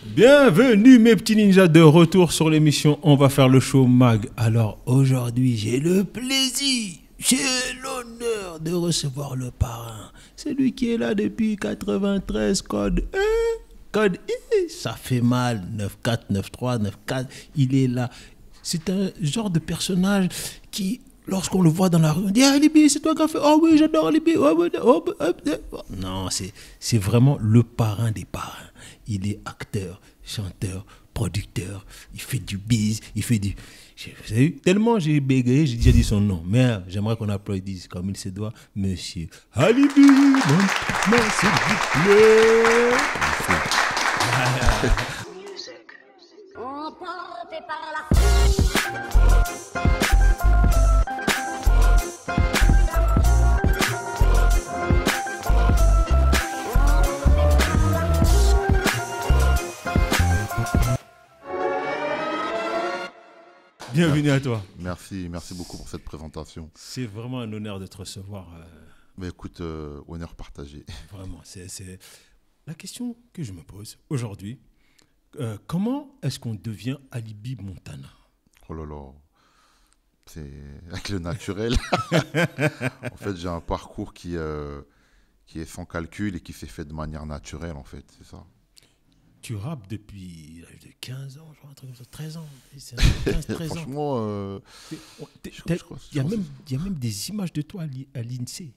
Bienvenue mes petits ninjas de retour sur l'émission On va faire le show Mag. Alors aujourd'hui j'ai le plaisir, j'ai l'honneur de recevoir le parrain. C'est lui qui est là depuis 93, code E, code I. Ça fait mal, 94, 93, 94, il est là. C'est un genre de personnage qui, lorsqu'on le voit dans la rue, on dit « Ah, Alibi, c'est toi qui as fait... Oh oui, j'adore Alibi. Non, c'est vraiment le parrain des parrains. Il est acteur, chanteur, producteur. Il fait du bise, il fait du... Vous savez, tellement j'ai bégayé, j'ai déjà dit son nom. Mais j'aimerais qu'on applaudisse comme il se doit. Monsieur Alibi, s'il vous plaît. Emporté par la Bienvenue à toi. Merci beaucoup pour cette présentation. C'est vraiment un honneur de te recevoir. Mais écoute, honneur partagé. Vraiment, c'est la question que je me pose aujourd'hui. Comment est-ce qu'on devient Alibi Montana? Oh là là, c'est avec le naturel. En fait, j'ai un parcours qui est sans calcul et qui s'est fait de manière naturelle, en fait, c'est ça. Tu rappes depuis l'âge de 15 ans, genre un truc comme ça, 13 ans. 15, 13 ans. Franchement, il y a même des images de toi à l'INSEE.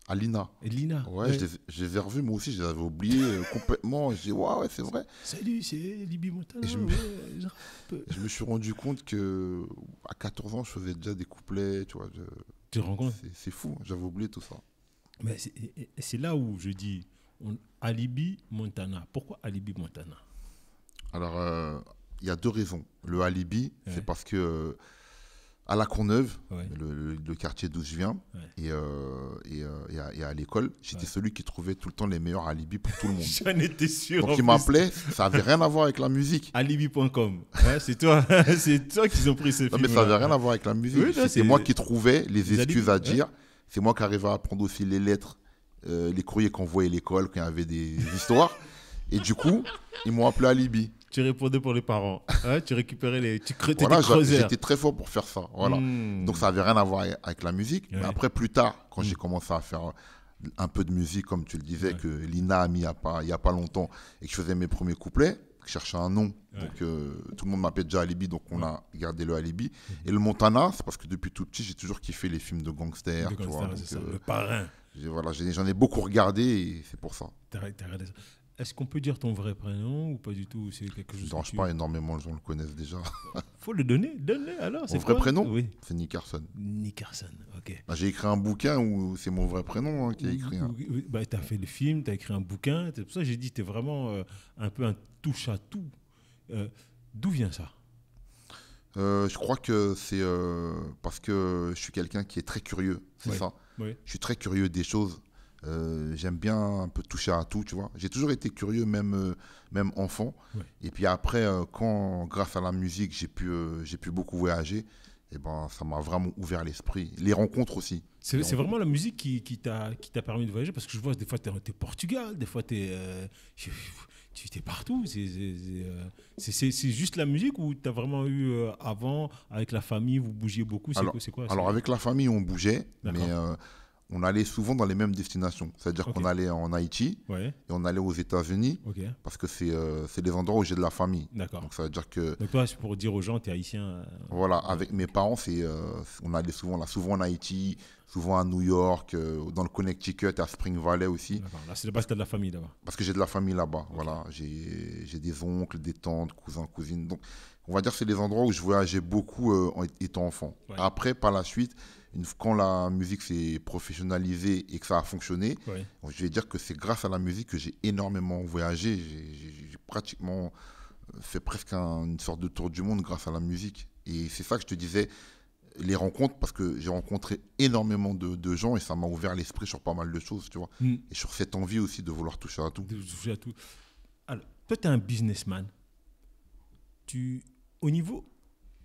À l'INA. Lina. Ouais, je les ai revus, moi aussi, je les avais oubliés complètement. J'ai dit, ouais, c'est vrai. Salut, c'est Alibi Montana. Et je me suis rendu compte que à 14 ans, je faisais déjà des couplets, tu vois. Tu te rends compte? C'est fou, j'avais oublié tout ça. Mais c'est là où je dis Alibi Montana. Pourquoi Alibi Montana? Alors, il y a deux raisons. Le alibi, c'est parce que à La Courneuve, le quartier d'où je viens, et à l'école, j'étais celui qui trouvait tout le temps les meilleurs alibis pour tout le monde. J'en étais sûr. Donc, ils m'appelaient, ça n'avait rien à voir avec la musique. Alibi.com. C'est toi qu'ils ont pris ce film. Non, mais ça n'avait rien à voir avec la musique. Oui, c'est moi qui trouvais les excuses alibis, à dire. C'est moi qui arrivais à apprendre aussi les lettres, les courriers qu'on voyait à l'école quand il y avait des histoires. Et du coup, ils m'ont appelé Alibi. Tu répondais pour les parents. Tu récupérais les... Voilà, j'étais très fort pour faire ça. Voilà. Donc, ça n'avait rien à voir avec la musique. Mais après, plus tard, quand j'ai commencé à faire un peu de musique, comme tu le disais, que Lina a mis il n'y a pas longtemps, et que je faisais mes premiers couplets, je cherchais un nom. Donc, tout le monde m'appelait déjà Alibi, donc on a gardé le Alibi. Et le Montana, c'est parce que depuis tout petit, j'ai toujours kiffé les films de gangsters. Tu vois, donc, le parrain. Voilà, j'en ai beaucoup regardé et c'est pour ça. T'as regardé ça. Est-ce qu'on peut dire ton vrai prénom ou pas du tout? C'est quelque chose. Je ne dérange pas énormément, les gens le connaissent déjà. Faut le donner, donne-le alors. Mon vrai prénom? Oui. C'est Nickerson. Nickerson, ok. Bah, j'ai écrit un bouquin où c'est mon vrai prénom qui a écrit. Oui, bah, tu as fait le film, tu as écrit un bouquin. C'est pour ça que j'ai dit que tu es vraiment un peu un touche-à-tout. D'où vient ça? Je crois que c'est parce que je suis quelqu'un qui est très curieux, c'est ça. Oui. Je suis très curieux des choses. J'aime bien un peu toucher à tout, tu vois. J'ai toujours été curieux, même enfant. Ouais. Et puis après, quand, grâce à la musique, j'ai pu beaucoup voyager, et ben, ça m'a vraiment ouvert l'esprit. Les rencontres aussi. C'est vraiment la musique qui t'a permis de voyager, parce que je vois des fois, tu es au Portugal, des fois, tu es partout. C'est juste la musique ou tu as vraiment eu avant, avec la famille, vous bougiez beaucoup? C'est quoi? Alors, avec la famille, on bougeait, mais... on allait souvent dans les mêmes destinations. C'est-à-dire qu'on allait en Haïti et on allait aux États-Unis parce que c'est des endroits où j'ai de la famille. D'accord. Donc ça veut dire que... Donc toi, c'est pour dire aux gens, tu es haïtien. Voilà, avec mes parents, on allait souvent en Haïti, souvent à New York, dans le Connecticut, à Spring Valley aussi. D'accord. Là, c'est parce que tu as de la famille là-bas. Parce que j'ai de la famille là-bas. Voilà, j'ai des oncles, des tantes, cousins, cousines. Donc on va dire que c'est des endroits où je voyageais beaucoup étant enfant. Ouais. Après, par la suite... Quand la musique s'est professionnalisée et que ça a fonctionné, je vais dire que c'est grâce à la musique que j'ai énormément voyagé. J'ai pratiquement fait presque une sorte de tour du monde grâce à la musique. Et c'est ça que je te disais, les rencontres, parce que j'ai rencontré énormément de gens et ça m'a ouvert l'esprit sur pas mal de choses, tu vois. Et sur cette envie aussi de vouloir toucher à tout. Alors, toi, tu es un businessman. Au niveau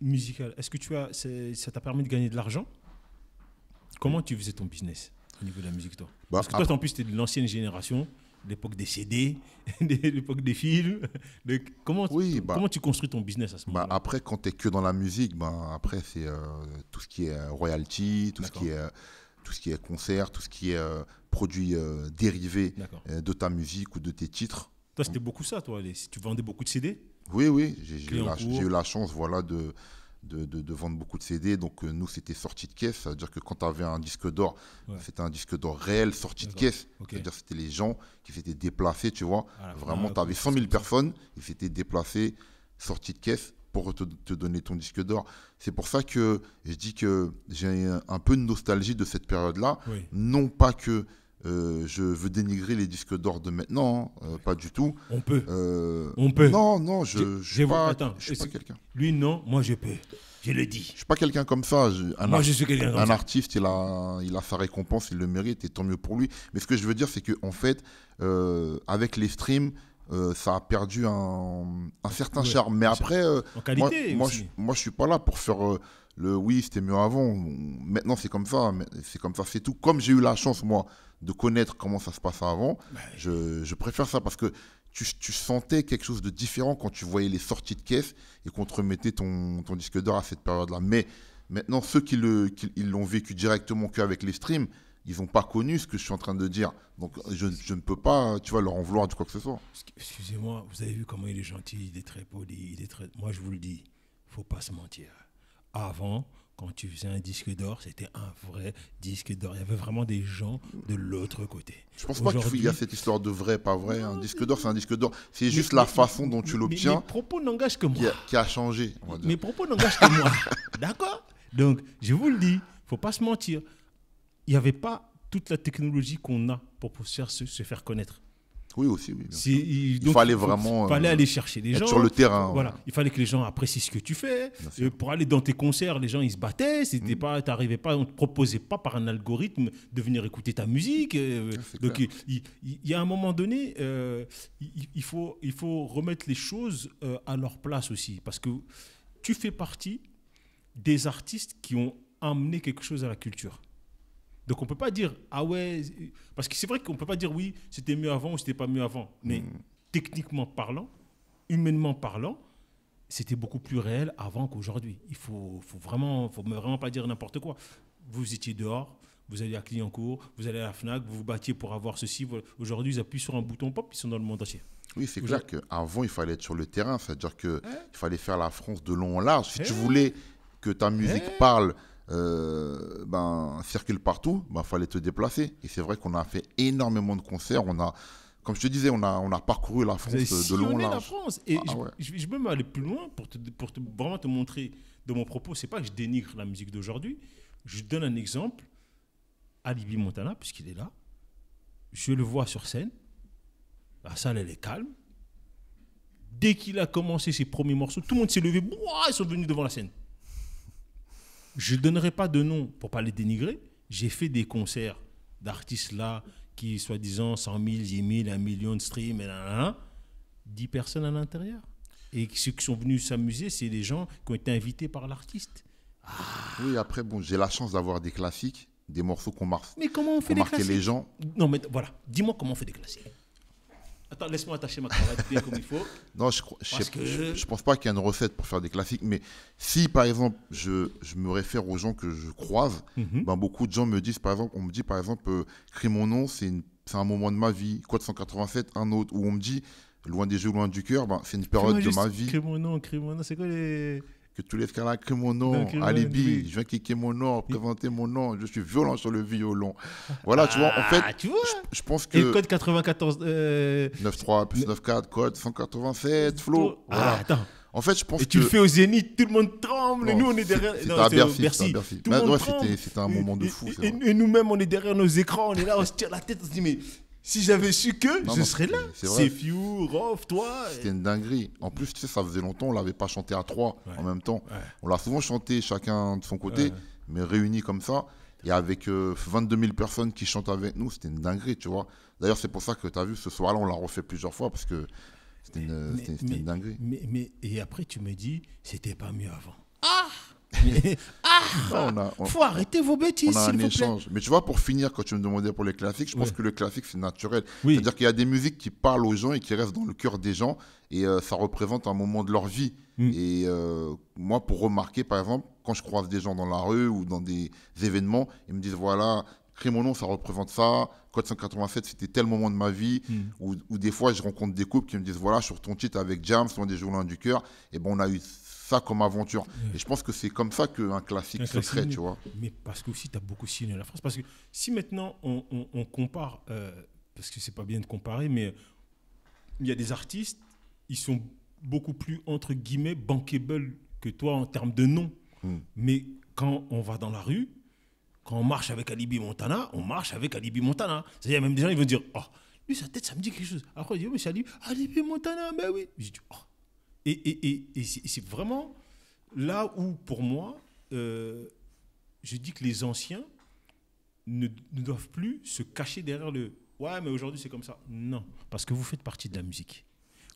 musical, est-ce que ça t'a permis de gagner de l'argent? Comment tu faisais ton business au niveau de la musique, toi? Parce que toi, en plus, tu es de l'ancienne génération. l'époque des CD, l'époque des films. Comment tu construis ton business à ce moment-là? Après, quand tu es que dans la musique, après, c'est tout ce qui est royalty, tout ce qui est concert, tout ce qui est produits dérivés de ta musique ou de tes titres. Toi, c'était beaucoup ça, toi. Tu vendais beaucoup de CD? Oui. J'ai eu la chance, voilà, de vendre beaucoup de CD. Donc, nous, c'était sortie de caisse. C'est-à-dire que quand tu avais un disque d'or, c'était un disque d'or réel, sorti de caisse. C'est-à-dire que c'était les gens qui s'étaient déplacés, tu vois. Vraiment, tu avais 100 000 personnes qui s'étaient déplacées, sorties de caisse, pour te donner ton disque d'or. C'est pour ça que je dis que j'ai un peu de nostalgie de cette période-là. Oui. Non pas que je veux dénigrer les disques d'or de maintenant, pas du tout. On peut. Non, je ne suis pas quelqu'un. Lui, non, moi je peux. Je le dis. Je ne suis pas quelqu'un comme ça. Moi, je suis quelqu'un comme ça. Un artiste, il a sa récompense, il le mérite, et tant mieux pour lui. Mais ce que je veux dire, c'est qu'en fait, avec les streams, ça a perdu un certain charme. Mais après, en qualité moi, je suis pas là pour faire oui, c'était mieux avant. Maintenant, c'est comme ça. C'est tout. Comme j'ai eu la chance, moi, de connaître comment ça se passait avant, je préfère ça parce que tu sentais quelque chose de différent quand tu voyais les sorties de caisse et qu'on te remettait ton disque d'or à cette période-là. Mais maintenant, ceux qui l'ont vécu directement qu'avec les streams, ils n'ont pas connu ce que je suis en train de dire. Donc, je ne peux pas, tu vois, leur en vouloir du quoi que ce soit. Excusez-moi, vous avez vu comment il est gentil, il est très poli, Moi, je vous le dis, il ne faut pas se mentir. Avant, quand tu faisais un disque d'or, c'était un vrai disque d'or. Il y avait vraiment des gens de l'autre côté. Je ne pense pas qu'il y a cette histoire de vrai, pas vrai. Un disque d'or, c'est un disque d'or. C'est juste la façon dont tu l'obtiens. Mes propos n'engagent que moi. Qui a changé. Mes propos n'engagent que moi. D'accord? Donc, je vous le dis, il ne faut pas se mentir. Il n'y avait pas toute la technologie qu'on a pour se faire connaître. Oui, aussi, oui. Il fallait vraiment aller chercher les gens sur le terrain. Voilà, il fallait que les gens apprécient ce que tu fais. Pour aller dans tes concerts, les gens ils se battaient. T'arrivais pas, on te proposait pas par un algorithme de venir écouter ta musique. Donc il y a un moment donné, il faut remettre les choses à leur place aussi, parce que tu fais partie des artistes qui ont amené quelque chose à la culture. Donc on ne peut pas dire, ah ouais, parce que c'est vrai qu'on ne peut pas dire oui, c'était mieux avant ou c'était pas mieux avant. Mais techniquement parlant, humainement parlant, c'était beaucoup plus réel avant qu'aujourd'hui. Il faut vraiment pas dire n'importe quoi. Vous étiez dehors, vous allez à Clignancourt, vous allez à la FNAC, vous vous battiez pour avoir ceci. Aujourd'hui, ils appuient sur un bouton pop, ils sont dans le monde entier. Oui, c'est clair qu'avant, il fallait être sur le terrain. C'est-à-dire qu'il fallait faire la France de long en large. Si tu voulais que ta musique parle... circule partout, fallait te déplacer. Et c'est vrai qu'on a fait énormément de concerts. Comme je te disais, on a parcouru la France de long en large. La France. Et je peux même aller plus loin pour vraiment te montrer de mon propos. C'est pas que je dénigre la musique d'aujourd'hui. Je donne un exemple. Alibi Montana, puisqu'il est là. Je le vois sur scène. La salle, elle est calme. Dès qu'il a commencé ses premiers morceaux, tout le monde s'est levé. Ils sont venus devant la scène. Je ne donnerai pas de nom pour ne pas les dénigrer. J'ai fait des concerts d'artistes là qui, soi-disant, 100 000, 10 000, 1 million de streams, 10 personnes à l'intérieur. Et ceux qui sont venus s'amuser, c'est des gens qui ont été invités par l'artiste. Oui, après, j'ai la chance d'avoir des classiques, des morceaux qu'on marque. Mais comment on fait des classiques? Les gens. Non, mais voilà, dis-moi comment on fait des classiques. Attends, laisse-moi attacher ma cravate bien comme il faut. Non, je pense pas qu'il y a une recette pour faire des classiques, mais si, par exemple, je me réfère aux gens que je croise, beaucoup de gens me disent, par exemple, Crie mon nom, c'est un moment de ma vie. Code 187, un autre, où on me dit, Loin des jeux, loin du cœur, c'est une période de ma vie. Crie mon nom, c'est quoi les... Que tous les frères là, crie mon nom, alibi, je viens kicker mon nom, présenter mon nom, je suis violent sur le violon. Voilà, tu vois, en fait, je pense que... Et le code 94... 9.3 plus 9.4, code 187, flow. Voilà. Attends. En fait, je pense que... Et tu le fais au Zénith, tout le monde tremble, et nous on est derrière... C'était à Bercy. Tout le monde tremble. C'était un moment de fou. Et nous-mêmes, on est derrière nos écrans, on est là, on se tire la tête, on se dit, mais... Si j'avais su que, je serais là. C'est Fiu, Rof, toi. C'était une dinguerie. En plus, tu sais, ça faisait longtemps, on ne l'avait pas chanté à 3 en même temps. Ouais. On l'a souvent chanté chacun de son côté, mais réunis comme ça. Et avec 22 000 personnes qui chantent avec nous, c'était une dinguerie, tu vois. D'ailleurs, c'est pour ça que tu as vu, ce soir-là, on l'a refait plusieurs fois, parce que c'était une dinguerie. Et après, tu me dis, c'était pas mieux avant. Faut arrêter vos bêtises, on a s'il un vous plaît. échange. Mais tu vois, pour finir, quand tu me demandais pour les classiques, je pense que le classique, c'est naturel. Oui. C'est-à-dire qu'il y a des musiques qui parlent aux gens et qui restent dans le cœur des gens. Et ça représente un moment de leur vie. Et moi, pour remarquer, par exemple, quand je croise des gens dans la rue ou dans des événements, ils me disent, voilà, Crée mon nom, ça représente ça. Code 187, c'était tel moment de ma vie. Ou des fois, je rencontre des couples qui me disent, voilà, sur ton titre avec Jam, Loin des jours loin du cœur, et ben on a eu ça comme aventure. Et je pense que c'est comme ça qu'un classique se crée, tu vois. Mais parce que aussi, tu as beaucoup signé la France. Parce que si maintenant, on compare, parce que c'est pas bien de comparer, mais il y a des artistes, ils sont beaucoup plus, entre guillemets, bankable que toi en termes de nom. Mais quand on va dans la rue, quand on marche avec Alibi Montana, on marche avec Alibi Montana. C'est-à-dire, même des gens, ils vont dire, oh, lui, sa tête, ça me dit quelque chose. Après, ils disent, oh, mais c'est Alibi Montana, mais oui. Je dis, oh. Et c'est vraiment là où, pour moi, je dis que les anciens ne doivent plus se cacher derrière le ouais, mais aujourd'hui c'est comme ça. Non, parce que vous faites partie de la musique.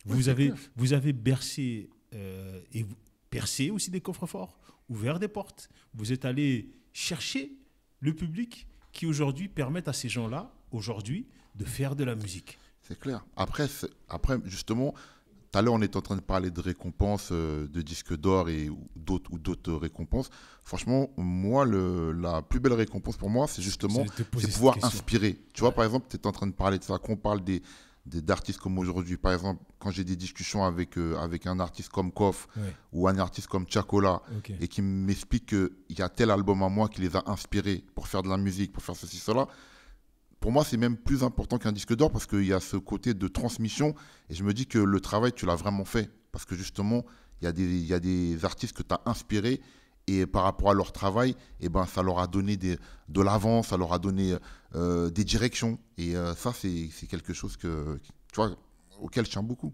Vous avez bercé et percé aussi des coffres forts, ouvert des portes. Vous êtes allé chercher le public qui aujourd'hui permettent à ces gens-là, aujourd'hui, de faire de la musique. C'est clair. Après justement, tout à l'heure, on était en train de parler de récompenses, de disques d'or ou d'autres récompenses. Franchement, moi, la plus belle récompense pour moi, c'est justement pouvoir inspirer. Tu vois, par exemple, tu es en train de parler de ça, qu'on parle d'artistes comme aujourd'hui. Par exemple, quand j'ai des discussions avec un artiste comme Koff ou un artiste comme Chacola et qui m'explique qu'il y a tel album à moi qui les a inspirés pour faire de la musique, pour faire ceci, cela. Pour moi, c'est même plus important qu'un disque d'or parce qu'il y a ce côté de transmission et je me dis que le travail, tu l'as vraiment fait. Parce que justement, il y a des artistes que tu as inspirés et par rapport à leur travail, eh ben, ça leur a donné de l'avance, ça leur a donné des directions. Et ça, c'est quelque chose tu vois, auquel je tiens beaucoup.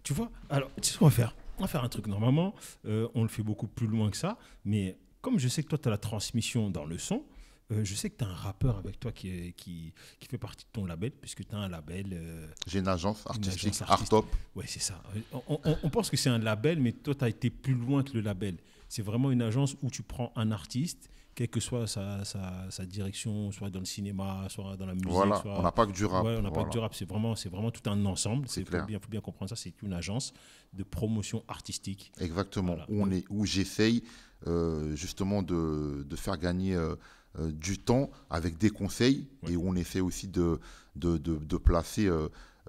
Tu vois, alors, tu sais ce qu'on va faire ? On va faire un truc. Normalement, on le fait beaucoup plus loin que ça. Mais comme je sais que toi, tu as la transmission dans le son, je sais que tu as un rappeur avec toi qui fait partie de ton label, puisque tu as un label. J'ai une agence artistique, Artop. Oui, c'est ça. On pense que c'est un label, mais toi, tu as été plus loin que le label. C'est vraiment une agence où tu prends un artiste, quelle que soit sa direction, soit dans le cinéma, soit dans la musique. Voilà, on n'a pas que du rap. Ouais, on n'a pas que du rap, c'est vraiment tout un ensemble. Il faut bien comprendre ça, c'est une agence de promotion artistique. Exactement, voilà. Où j'essaye justement de faire gagner du temps avec des conseils et où on essaie aussi de placer,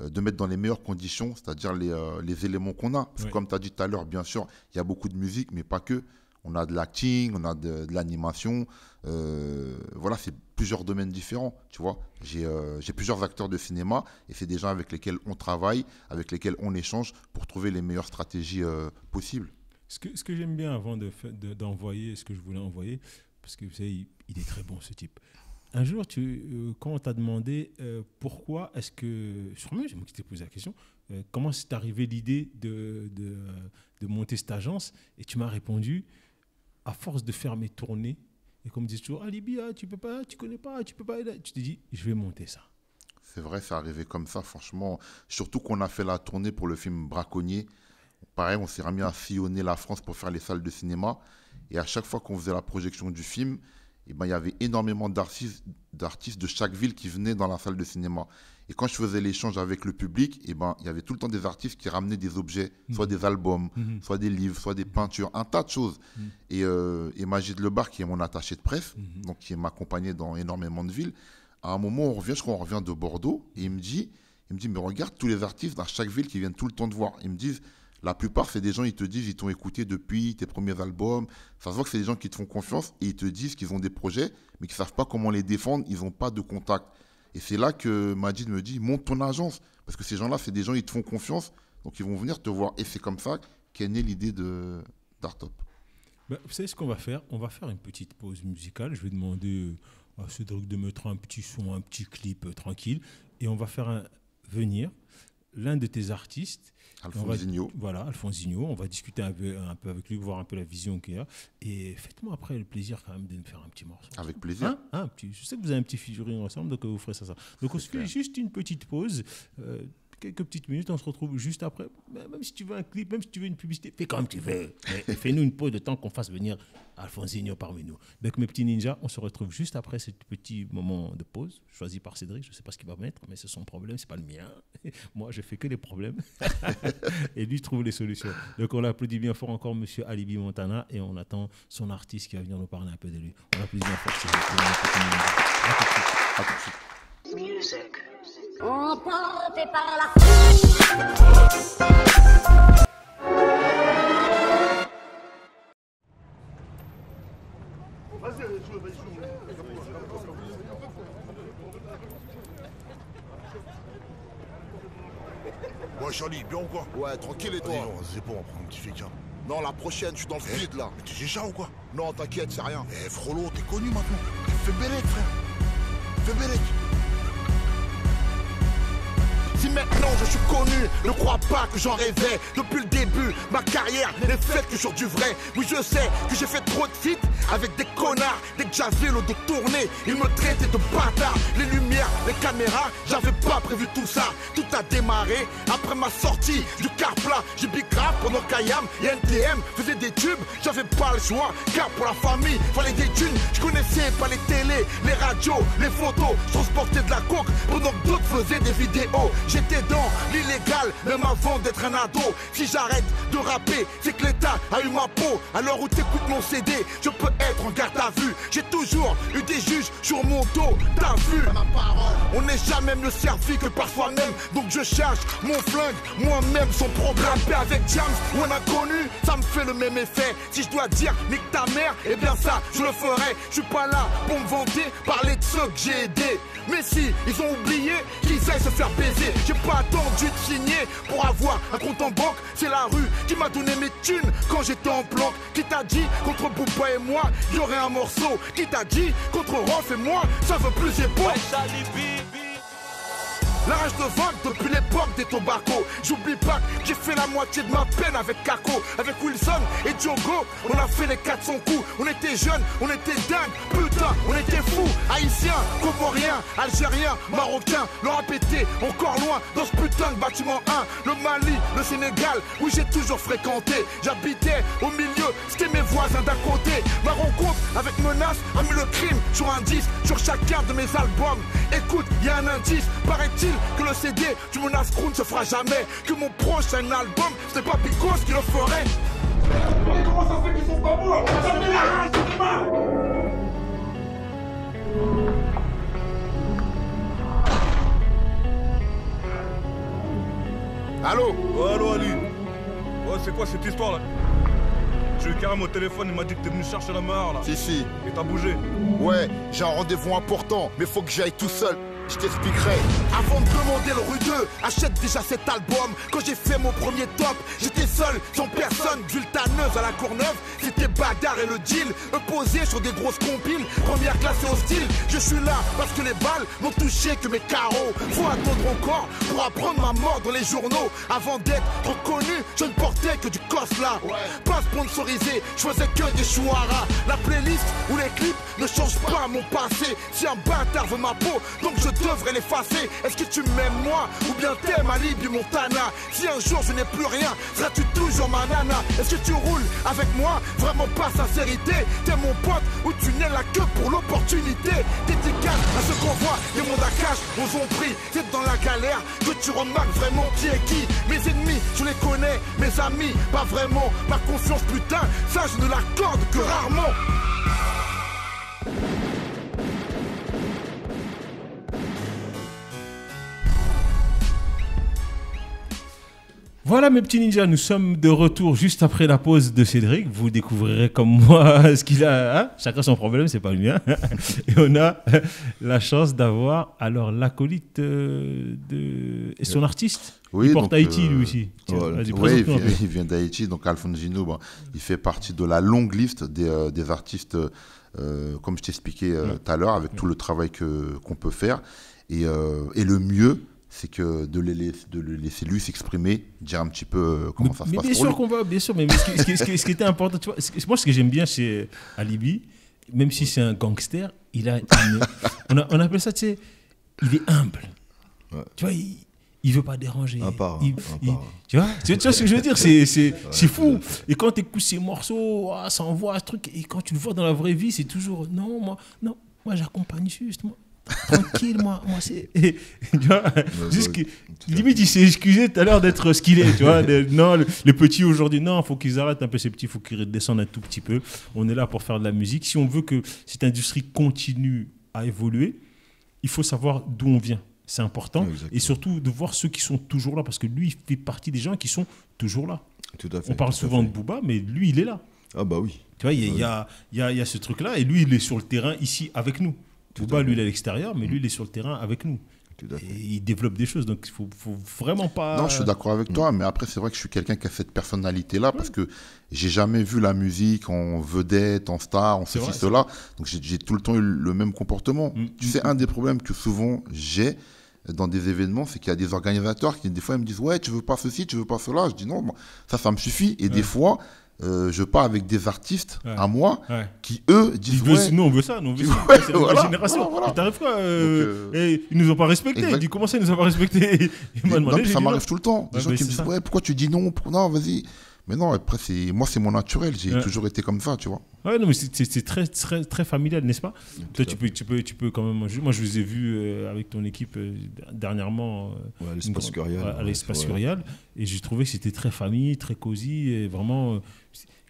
de mettre dans les meilleures conditions, c'est-à-dire les éléments qu'on a. Parce que comme tu as dit tout à l'heure, bien sûr, il y a beaucoup de musique, mais pas que. On a de l'acting, on a de l'animation. Voilà, c'est plusieurs domaines différents, tu vois. J'ai plusieurs acteurs de cinéma et c'est des gens avec lesquels on travaille, avec lesquels on échange pour trouver les meilleures stratégies possibles. Ce que j'aime bien avant d'envoyer ce que je voulais envoyer, parce que vous savez, il est très bon ce type. Un jour, quand on t'a demandé pourquoi est-ce que... Sûrement, c'est moi qui t'ai posé la question. Comment c'est arrivé l'idée de monter cette agence? Et tu m'as répondu, à force de faire mes tournées, et comme me disait toujours, Alibi, tu peux pas, tu connais pas, tu peux pas... Tu t'es dit, je vais monter ça. C'est vrai, c'est arrivé comme ça, franchement. Surtout qu'on a fait la tournée pour le film Braconnier. Pareil, on s'est remis à sillonner la France pour faire les salles de cinéma. Et à chaque fois qu'on faisait la projection du film, eh ben, il y avait énormément d'artistes de chaque ville qui venaient dans la salle de cinéma. Et quand je faisais l'échange avec le public, eh ben, il y avait tout le temps des artistes qui ramenaient des objets, soit des albums, soit des livres, soit des peintures, un tas de choses. Et Magid Lebar, qui est mon attaché de presse, donc qui m'accompagnait dans énormément de villes, à un moment, je crois qu'on revient de Bordeaux, et il me dit, mais regarde tous les artistes dans chaque ville qui viennent tout le temps te voir. Ils me disent, la plupart, c'est des gens, ils te disent, ils t'ont écouté depuis tes premiers albums. Ça se voit que c'est des gens qui te font confiance et ils te disent qu'ils ont des projets, mais qu'ils ne savent pas comment les défendre, ils n'ont pas de contact. Et c'est là que Majid me dit, monte ton agence. Parce que ces gens-là, c'est des gens, ils te font confiance, donc ils vont venir te voir. Et c'est comme ça qu'est née l'idée d'Artop. Vous savez ce qu'on va faire ? On va faire une petite pause musicale. Je vais demander à Cédric de mettre un petit son, un petit clip tranquille. Et on va faire venir l'un de tes artistes. Alphonsinho. Voilà, Alphonsinho. On va discuter un peu avec lui, voir un peu la vision qu'il a. Et faites-moi après le plaisir quand même de me faire un petit morceau. Avec plaisir. Je sais que vous avez un petit figurine ensemble, donc vous ferez ça. Donc on se fait juste une petite pause. quelques petites minutes, on se retrouve juste après. Même si tu veux un clip, même si tu veux une publicité, fais comme tu veux. Mais fais-nous une pause de temps qu'on fasse venir Alphonsinho parmi nous. Donc mes petits ninjas, on se retrouve juste après ce petit moment de pause, choisi par Cédric. Je ne sais pas ce qu'il va mettre, mais c'est son problème, c'est pas le mien. Moi, je fais que les problèmes. Et lui trouve les solutions. Donc on applaudit bien fort encore Monsieur Alibi Montana et on attend son artiste qui va venir nous parler un peu de lui. On applaudit bien fort Cédric. À tout de suite. Music. Emporté par la foule. Ouais, Charlie, bien ou quoi? Ouais, tranquille et toi? Non, c'est bon, on va prendre un petit féquin. Non, la prochaine, je suis dans le vide là. Mais t'es déjà ou quoi? Non, t'inquiète, c'est rien. Eh, Frollo, t'es connu maintenant. Fais Bélec, frère. Fais Bélec. Si maintenant je suis connu, ne crois pas que j'en rêvais. Depuis le début, ma carrière n'est faite que sur du vrai. Oui, je sais que j'ai fait trop de feats avec des connards. Dès que j'avais le dos tourné, ils me traitaient de bâtard. Les lumières, les caméras, j'avais pas prévu tout ça. Tout a démarré après ma sortie du car plat. J'ai big rap pendant qu'Ayam et NTM faisaient des tubes. J'avais pas le choix, car pour la famille, fallait des thunes. Je connaissais pas les télés, les radios, les photos. Je transportais de la coke pendant que d'autres faisaient des vidéos. J'étais dans l'illégal, même avant d'être un ado. Si j'arrête de rapper, c'est que l'État a eu ma peau. À l'heure où t'écoutes mon CD, je peux être en garde à vue. J'ai toujours eu des juges sur mon dos, t'as vu? On n'est jamais mieux servi que par soi-même. Donc je cherche mon flingue, moi-même sans problème. Rapper avec James ou un inconnu, ça me fait le même effet. Si je dois dire nique ta mère, eh bien ça, je le ferai. Je suis pas là pour me vanter, parler de ceux que j'ai aidés. Mais si, ils ont oublié qu'ils aillent se faire baiser. J'ai pas attendu de signer pour avoir un compte en banque. C'est la rue qui m'a donné mes thunes quand j'étais en planque. Qui t'a dit qu'entre Bouba et moi, il y aurait un morceau? Qui t'a dit qu'entre Rof et moi, ça veut plus époque? La rage de vaincre depuis l'époque des tobaccos. J'oublie pas que j'ai fait la moitié de ma peine avec Kako. Avec Wilson et Diogo, on a fait les 400 coups. On était jeunes, on était dingues, putain, on était fous. Haïtiens, Comoriens, Algériens, Marocains. Le rap était encore loin dans ce putain de bâtiment 1. Le Mali, le Sénégal, où j'ai toujours fréquenté. J'habitais au milieu, c'était mes voisins d'à côté. Ma rencontre avec Menace a mis le crime sur un disque, sur chacun de mes albums. Écoute, y a un indice, paraît-il que le CD du Menace Crew ne se fera jamais. Que mon prochain album, c'est pas Picos qui le ferait. Comment ça fait qu'ils sont pas bons? Ça met la rage, c'est mal. Allô? Oh, allô, Ali. Oh, c'est quoi cette histoire là? J'ai eu carrément au téléphone, il m'a dit que t'es venu chercher la mare là. Si. Et t'as bougé. Ouais, j'ai un rendez-vous important, mais faut que j'aille tout seul. Je t'expliquerai. Avant de demander le rue 2, achète déjà cet album. Quand j'ai fait mon premier top, j'étais seul, sans personne. Vultaneuse à la Courneuve, c'était bagarre et le deal. Eux posés sur des grosses compiles, première classe et hostile. Je suis là parce que les balles n'ont touché que mes carreaux. Faut attendre encore pour apprendre ma mort dans les journaux. Avant d'être reconnu, je ne portais que du cos là. Pas sponsorisé, je faisais que des chouaras. La playlist ou les clips ne changent pas mon passé. Si un bâtard veut ma peau, donc je devrais l'effacer. Est-ce que tu m'aimes moi ou bien t'aimes Alibi Montana? Si un jour je n'ai plus rien, seras-tu toujours ma nana? Est-ce que tu roules avec moi? Vraiment pas sincérité. T'es mon pote ou tu n'es là que pour l'opportunité? Dédicace à ce qu'on voit, les mondes à cash nous ont pris. C'est dans la galère que tu remarques vraiment qui est qui. Mes ennemis, je les connais, mes amis, pas vraiment. Ma confiance, putain, ça je ne l'accorde que rarement. Voilà mes petits ninjas, nous sommes de retour juste après la pause de Cédric. Vous découvrirez comme moi ce qu'il a. Hein, chacun son problème, c'est pas le mien. Et on a la chance d'avoir alors l'acolyte de son artiste. Oui, il porte donc, Haïti lui aussi. Tiens, oui, il vient d'Haïti. Donc Alphonsinho, bon, il fait partie de la longue liste des artistes, comme je t'expliquais tout à l'heure, avec tout le travail qu'on peut faire. Et le mieux, c'est que de le laisser lui s'exprimer, dire un petit peu comment ça se passe. Bien sûr qu'on va, bien sûr. Mais ce qui était important, tu vois, moi ce que j'aime bien chez Alibi, même si c'est un gangster, on appelle ça, tu sais, il est humble. Ouais. Tu vois, il veut pas déranger. Un par un, tu vois ce que je veux dire, c'est fou. Et quand tu écoutes ces morceaux, ça envoie ce truc. Et quand tu le vois dans la vraie vie, c'est toujours non, moi j'accompagne juste, moi. Tranquille, moi c'est. Tu vois, limite, il s'est excusé tout à l'heure d'être ce qu'il est. Tu vois, non, les petits aujourd'hui, non, il faut qu'ils arrêtent un peu ces petits, il faut qu'ils redescendent un tout petit peu. On est là pour faire de la musique. Si on veut que cette industrie continue à évoluer, il faut savoir d'où on vient. C'est important. Exactement. Et surtout de voir ceux qui sont toujours là, parce que lui, il fait partie des gens qui sont toujours là. Tout à fait. On parle souvent de Booba, mais lui, il est là. Ah bah oui. Tu vois, il y a ce truc-là, et lui, il est sur le terrain ici avec nous. Booba, lui, il est à l'extérieur, mais lui, il est sur le terrain avec nous. Et il développe des choses, donc il faut vraiment pas... Non, je suis d'accord avec toi, mais après, c'est vrai que je suis quelqu'un qui a cette personnalité-là, parce que j'ai jamais vu la musique en vedette, en star, en ceci, cela. Donc j'ai tout le temps eu le même comportement. Tu sais, un des problèmes que souvent j'ai dans des événements, c'est qu'il y a des organisateurs qui, des fois, ils me disent « Ouais, tu veux pas ceci, tu veux pas cela ?» Je dis « Non, ça me suffit. » Et des fois... je pars avec des artistes à moi qui, eux, disent nous on veut ça, nous on veut ça. C'est la nouvelle génération. Voilà. Et t'arrives quoi ils nous ont pas respectés. Il dit comment ça, ils nous ont pas respectés? Ça m'arrive tout le temps. Des gens qui me disent ouais, pourquoi tu dis non? Non, vas-y. Mais non, après, moi, c'est mon naturel. J'ai toujours été comme ça, tu vois. Ouais, non, mais c'est très, très, très familial, n'est-ce pas? Toi, tu peux quand même. Moi, je vous ai vu avec ton équipe dernièrement à l'espace Curial. Et j'ai trouvé que c'était très famille, très cosy. Et vraiment,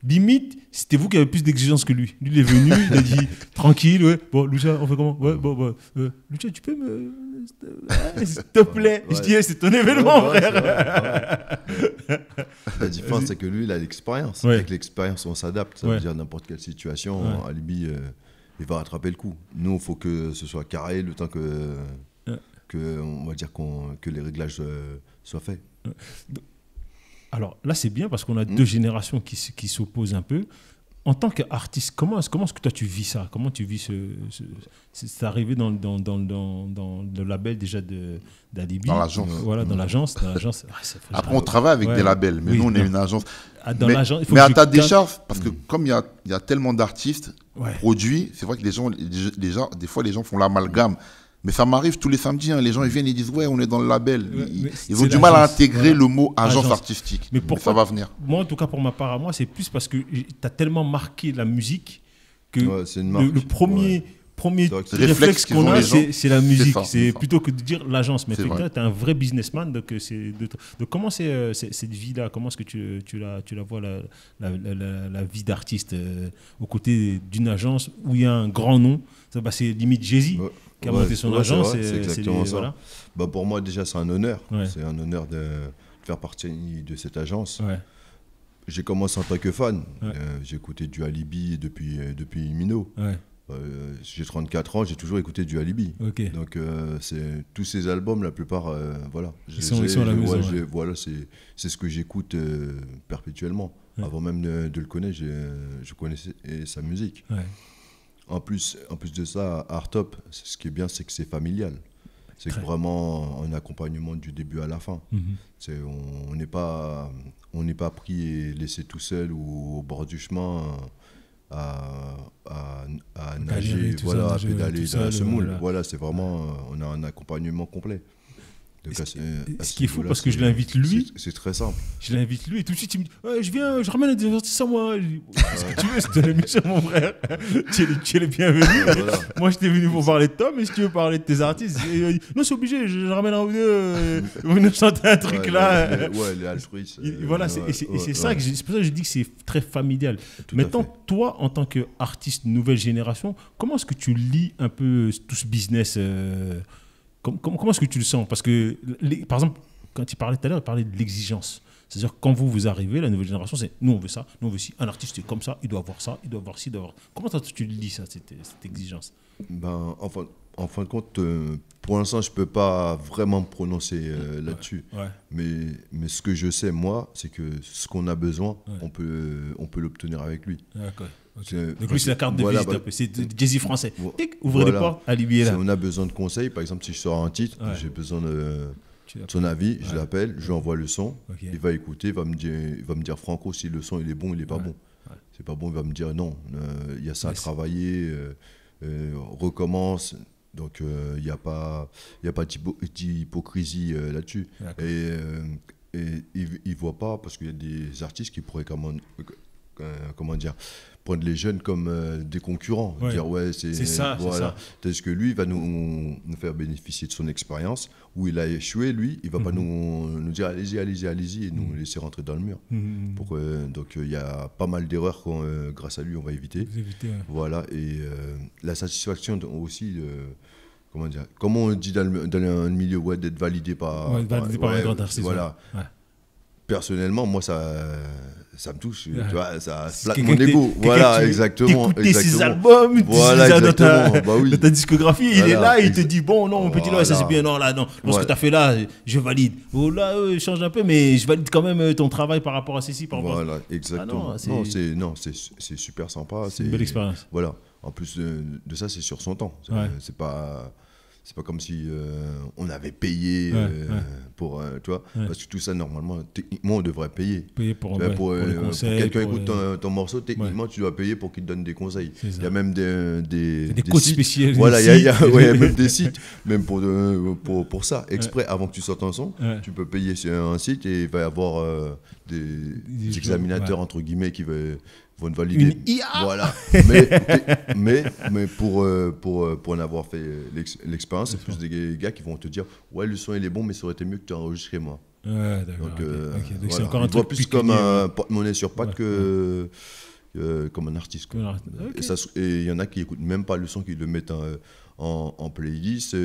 limite, c'était vous qui avez plus d'exigences que lui. Lui, il est venu, il a dit tranquille, ouais. Bon, Lucha, on fait comment? Ouais, bon, Lucha, tu peux me. S'il te plaît. Je dis, c'est ton événement, frère. La différence, c'est que lui, il a l'expérience. Avec l'expérience, on s'adapte. Ça veut dire n'importe quelle situation, Alibi, il va rattraper le coup. Nous, il faut que ce soit carré le temps on va dire que les réglages soient faits. Alors là, c'est bien parce qu'on a deux générations qui s'opposent un peu. En tant qu'artiste, comment est-ce que toi tu vis ça? Comment tu vis c'est arrivé dans le label déjà d'Alibi? Dans l'agence. Voilà, dans l'agence. Après, on travaille avec des labels, mais nous, on est une agence. L'agence, mais à ta décharge, parce que comme il y a tellement d'artistes produits, c'est vrai que des fois, les gens font l'amalgame. Mais ça m'arrive tous les samedis, les gens ils viennent et disent ouais, on est dans le label. Ils ont du mal à intégrer le mot agence artistique. Mais pourquoi, ça va venir. Moi, en tout cas, pour ma part à moi, c'est plus parce que tu as tellement marqué la musique que le premier réflexe qu'on a, c'est la musique. C'est plutôt que de dire l'agence. Mais tu es un vrai businessman. Donc comment c'est cette vie-là? Comment est-ce que tu la vois, la vie d'artiste aux côtés d'une agence où il y a un grand nom? C'est limite Jay-Z qui a monté son agence. C'est exactement ça. Voilà. Pour moi, déjà, c'est un honneur. C'est un honneur de faire partie de cette agence. J'ai commencé en tant que fan. J'ai écouté du Alibi depuis Mino. J'ai 34 ans, j'ai toujours écouté du Alibi. Donc, tous ces albums, la plupart, voilà. Ils sont à la maison. Voilà, c'est ce que j'écoute perpétuellement. Avant même de le connaître, je connaissais sa musique. En plus de ça, Artop, ce qui est bien, c'est que c'est familial. C'est vraiment un accompagnement du début à la fin. On n'est pas pris et laissé tout seul ou au bord du chemin à nager, à pédaler dans la semoule. Voilà, c'est vraiment, on a un accompagnement complet. Donc, ce qui est fou, parce que je l'invite lui. C'est très simple. Je l'invite lui et tout de suite il me dit je ramène un divertissement moi. Ce que tu veux, c'est de l'émission, mon frère. Tu es le bienvenu. Voilà. Moi, je t'ai venu pour parler de toi, mais si tu veux parler de tes artistes, non, c'est obligé. Je ramène un ou deux. Vous nous chantez un truc là. Les altruistes. Voilà, c'est ça. C'est pour ça que je dis que c'est très familial. Maintenant, toi, en tant qu'artiste nouvelle génération, comment est-ce que tu lis un peu tout ce business? Comment est-ce que tu le sens? Parce que, par exemple, quand il parlait tout à l'heure, il parlait de l'exigence. C'est-à-dire, quand vous arrivez, la nouvelle génération, c'est nous, on veut ça, nous, on veut ci. Un artiste, c'est comme ça, il doit avoir ça, il doit avoir ci, il doit avoir... Comment tu lis ça, cette exigence? En fin de compte, pour l'instant, je ne peux pas vraiment me prononcer là-dessus. Mais ce que je sais, moi, c'est que ce qu'on a besoin, on peut l'obtenir avec lui. D'accord. Donc lui, c'est la carte de visite un peu. C'est Jay-Z français. Ouvrez les portes, Alibi est là. Si on a besoin de conseils, par exemple, si je sors un titre, j'ai besoin de son avis, je l'appelle, je lui envoie le son, il va écouter, il va me dire Franco, si le son il est bon, il n'est pas bon. C'est pas bon, il va me dire non, il y a ça à travailler, recommence. Donc, il n'y a pas d'hypocrisie là-dessus. Et ils ne voient pas, parce qu'il y a des artistes qui pourraient, comment dire, prendre les jeunes comme des concurrents. Ouais. Dire, ouais, C'est ça, voilà. c'est ça. Tandis que lui, il va nous faire bénéficier de son expérience. Où il a échoué, lui, il ne va pas nous dire allez-y, et nous laisser rentrer dans le mur. Donc, il y a pas mal d'erreurs qu'on, grâce à lui, on va éviter. Vous évitez, ouais. Voilà, et la satisfaction aussi, comment dire, comment on dit dans le milieu, ouais, d'être validé par Ouais, validé par un grand artiste. Voilà. Ouais. Personnellement, moi, ça me touche, Ouais. tu vois, ça C'est flatte quelqu'un mon ego. que tu- Voilà, quelqu'un exactement. T'écouter ses albums, Voilà, dans ta, exactement. Bah oui. dans ta discographie, il est Voilà, là, il te dit bon, non, mon petit, là, ça c'est Voilà. bien, non, là, non. Lorsque Ouais. tu as fait là, je valide. Oh là, change un peu, mais je valide quand même ton travail par rapport à ceci, par rapport à Voilà, exactement. Ah non, C'est super sympa. C'est une belle expérience. Voilà. En plus de ça, c'est sur son temps. Ouais. C'est pas comme si on avait payé Ouais. pour, tu vois, Ouais. parce que tout ça, normalement, techniquement, on devrait payer. Payer pour, Tu vois, ouais, pour les pour conseils. quelqu'un pour, écoute ton morceau, techniquement, tu dois payer pour qu'il te donne des conseils. C'est ça. Il y a même des codes sites. spécialisés. Voilà, il y a même des sites, même pour ça, exprès, avant que tu sortes un son, Ouais. tu peux payer sur un site et il va y avoir des examinateurs, entre guillemets, qui vont te valider. Une IA. Voilà. mais pour en avoir fait l'expérience, c'est plus des gars qui vont te dire ouais, le son il est bon, mais ça aurait été mieux que tu enregistré moi. Ouais, d'accord. Donc, ok. Donc voilà. c'est encore un Il voit truc plus comme pécuniaire, un porte-monnaie sur pattes que comme un artiste. Quoi. Comme un artiste. Ok. Et il y en a qui écoutent même pas le son, qui le mettent en playlist,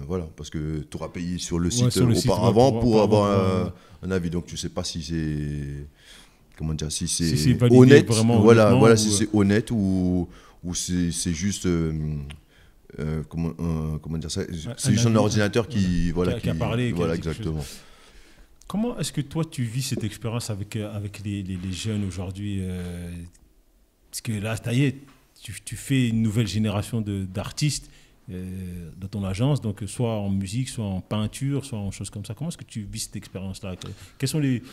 voilà, parce que tu auras payé sur le site sur le site, auparavant ouais, pour avoir avoir un avis. Donc tu sais pas si c'est, comment dire, si Si c'est c'est validé honnête, vraiment voilà, honnêtement, si ou- c'est honnête ou c'est juste comment dire ça, c'est juste un avis, ordinateur qui qui a parlé, qui a voilà, dit quelque exactement. Comment est-ce que toi tu vis cette expérience avec les jeunes aujourd'hui parce que là, ça y est, tu fais une nouvelle génération d'artistes dans ton agence, donc soit en musique, soit en peinture, soit en choses comme ça. Comment est-ce que tu vis cette expérience-là? Quels sont les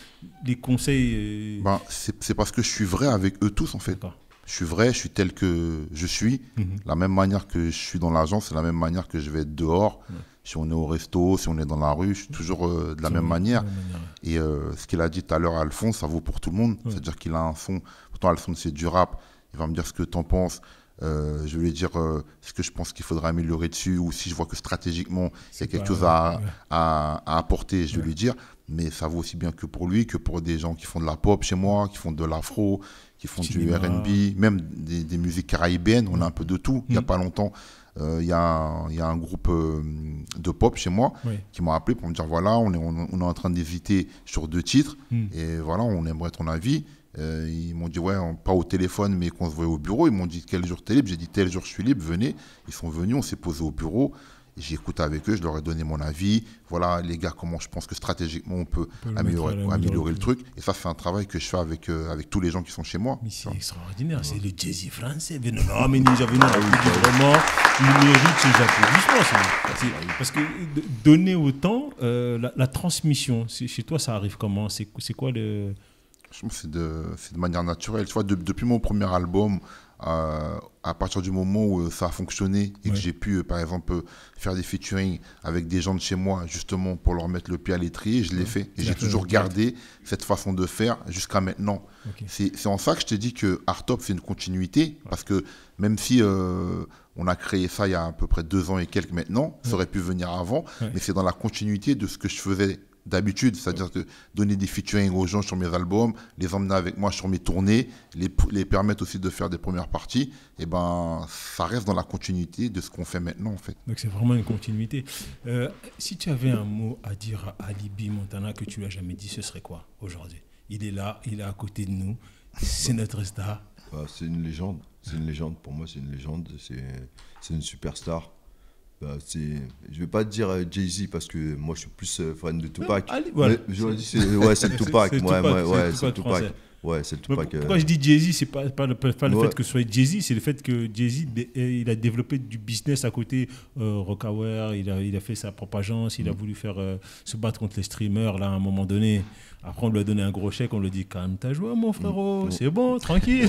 conseils C'est parce que je suis vrai avec eux tous, en fait. D'accord. Je suis vrai, je suis tel que je suis. La même manière que je suis dans l'agence, c'est la même manière que je vais être dehors. Si on est au resto, si on est dans la rue, je suis toujours de la même manière. Et ce qu'il a dit tout à l'heure, Alphonse, ça vaut pour tout le monde. C'est-à-dire qu'il a un son, pourtant Alphonse c'est du rap, il va me dire ce que tu en penses. Je vais lui dire ce que je pense qu'il faudra améliorer dessus, ou si je vois que stratégiquement il y a quelque chose à apporter, je vais lui dire. Mais ça vaut aussi bien que pour lui, que pour des gens qui font de la pop chez moi, qui font de l'afro, qui font du R&B, même des musiques caribéennes. On a un peu de tout. Il n'y a pas longtemps, il y a un groupe de pop chez moi qui m'a appelé pour me dire voilà, on est en train d'hésiter sur 2 titres et voilà, on aimerait ton avis. Ils m'ont dit ouais, pas au téléphone, mais qu'on se voyait au bureau. Ils m'ont dit quel jour t'es libre. J'ai dit tel jour je suis libre, venez. Ils sont venus, on s'est posé au bureau. J'ai écouté avec eux, je leur ai donné mon avis. Voilà, les gars, comment je pense que stratégiquement on peut améliorer le truc. Et ça, c'est un travail que je fais avec tous les gens qui sont chez moi. Mais c'est extraordinaire, c'est le jazzy français. Non, mais Ninja Venu, vraiment, il mérite ses applaudissements. Parce que donner autant, la transmission, chez toi, ça arrive comment? C'est quoi le... Je pense que c'est de manière naturelle. Tu vois, depuis mon premier album, à partir du moment où ça a fonctionné et que j'ai pu, par exemple, faire des featuring avec des gens de chez moi, justement, pour leur mettre le pied à l'étrier, je l'ai fait. Et j'ai toujours gardé cette façon de faire jusqu'à maintenant. C'est en ça que je t'ai dit que Art Top, c'est une continuité, parce que même si on a créé ça il y a à peu près 2 ans et quelques maintenant, ça aurait pu venir avant, mais c'est dans la continuité de ce que je faisais d'habitude, c'est-à-dire que donner des featuring aux gens sur mes albums, les emmener avec moi sur mes tournées, les permettre aussi de faire des premières parties, et ben ça reste dans la continuité de ce qu'on fait maintenant en fait. Donc c'est vraiment une continuité. Si tu avais un mot à dire à Ali B Montana que tu lui as jamais dit, ce serait quoi aujourd'hui? Il est là, il est à côté de nous, c'est notre star. C'est une légende, pour moi c'est une légende, c'est une superstar. Je ne vais pas dire Jay-Z parce que moi je suis plus fan de Tupac. Voilà. J'aurais dit c'est le Tupac. C'est c'est le Tupac Tupac. Ouais, c'est le Mais Tupac. pourquoi je dis Jay-Z, c'est pas le fait que ce soit Jay-Z, c'est le fait que Jay-Z, il a développé du business à côté. Rockaware, il a fait sa propre agence, il a voulu faire se battre contre les streamers là à un moment donné. Après, on lui a donné un gros chèque, on lui a dit calme ta joie, mon frérot, c'est bon, tranquille,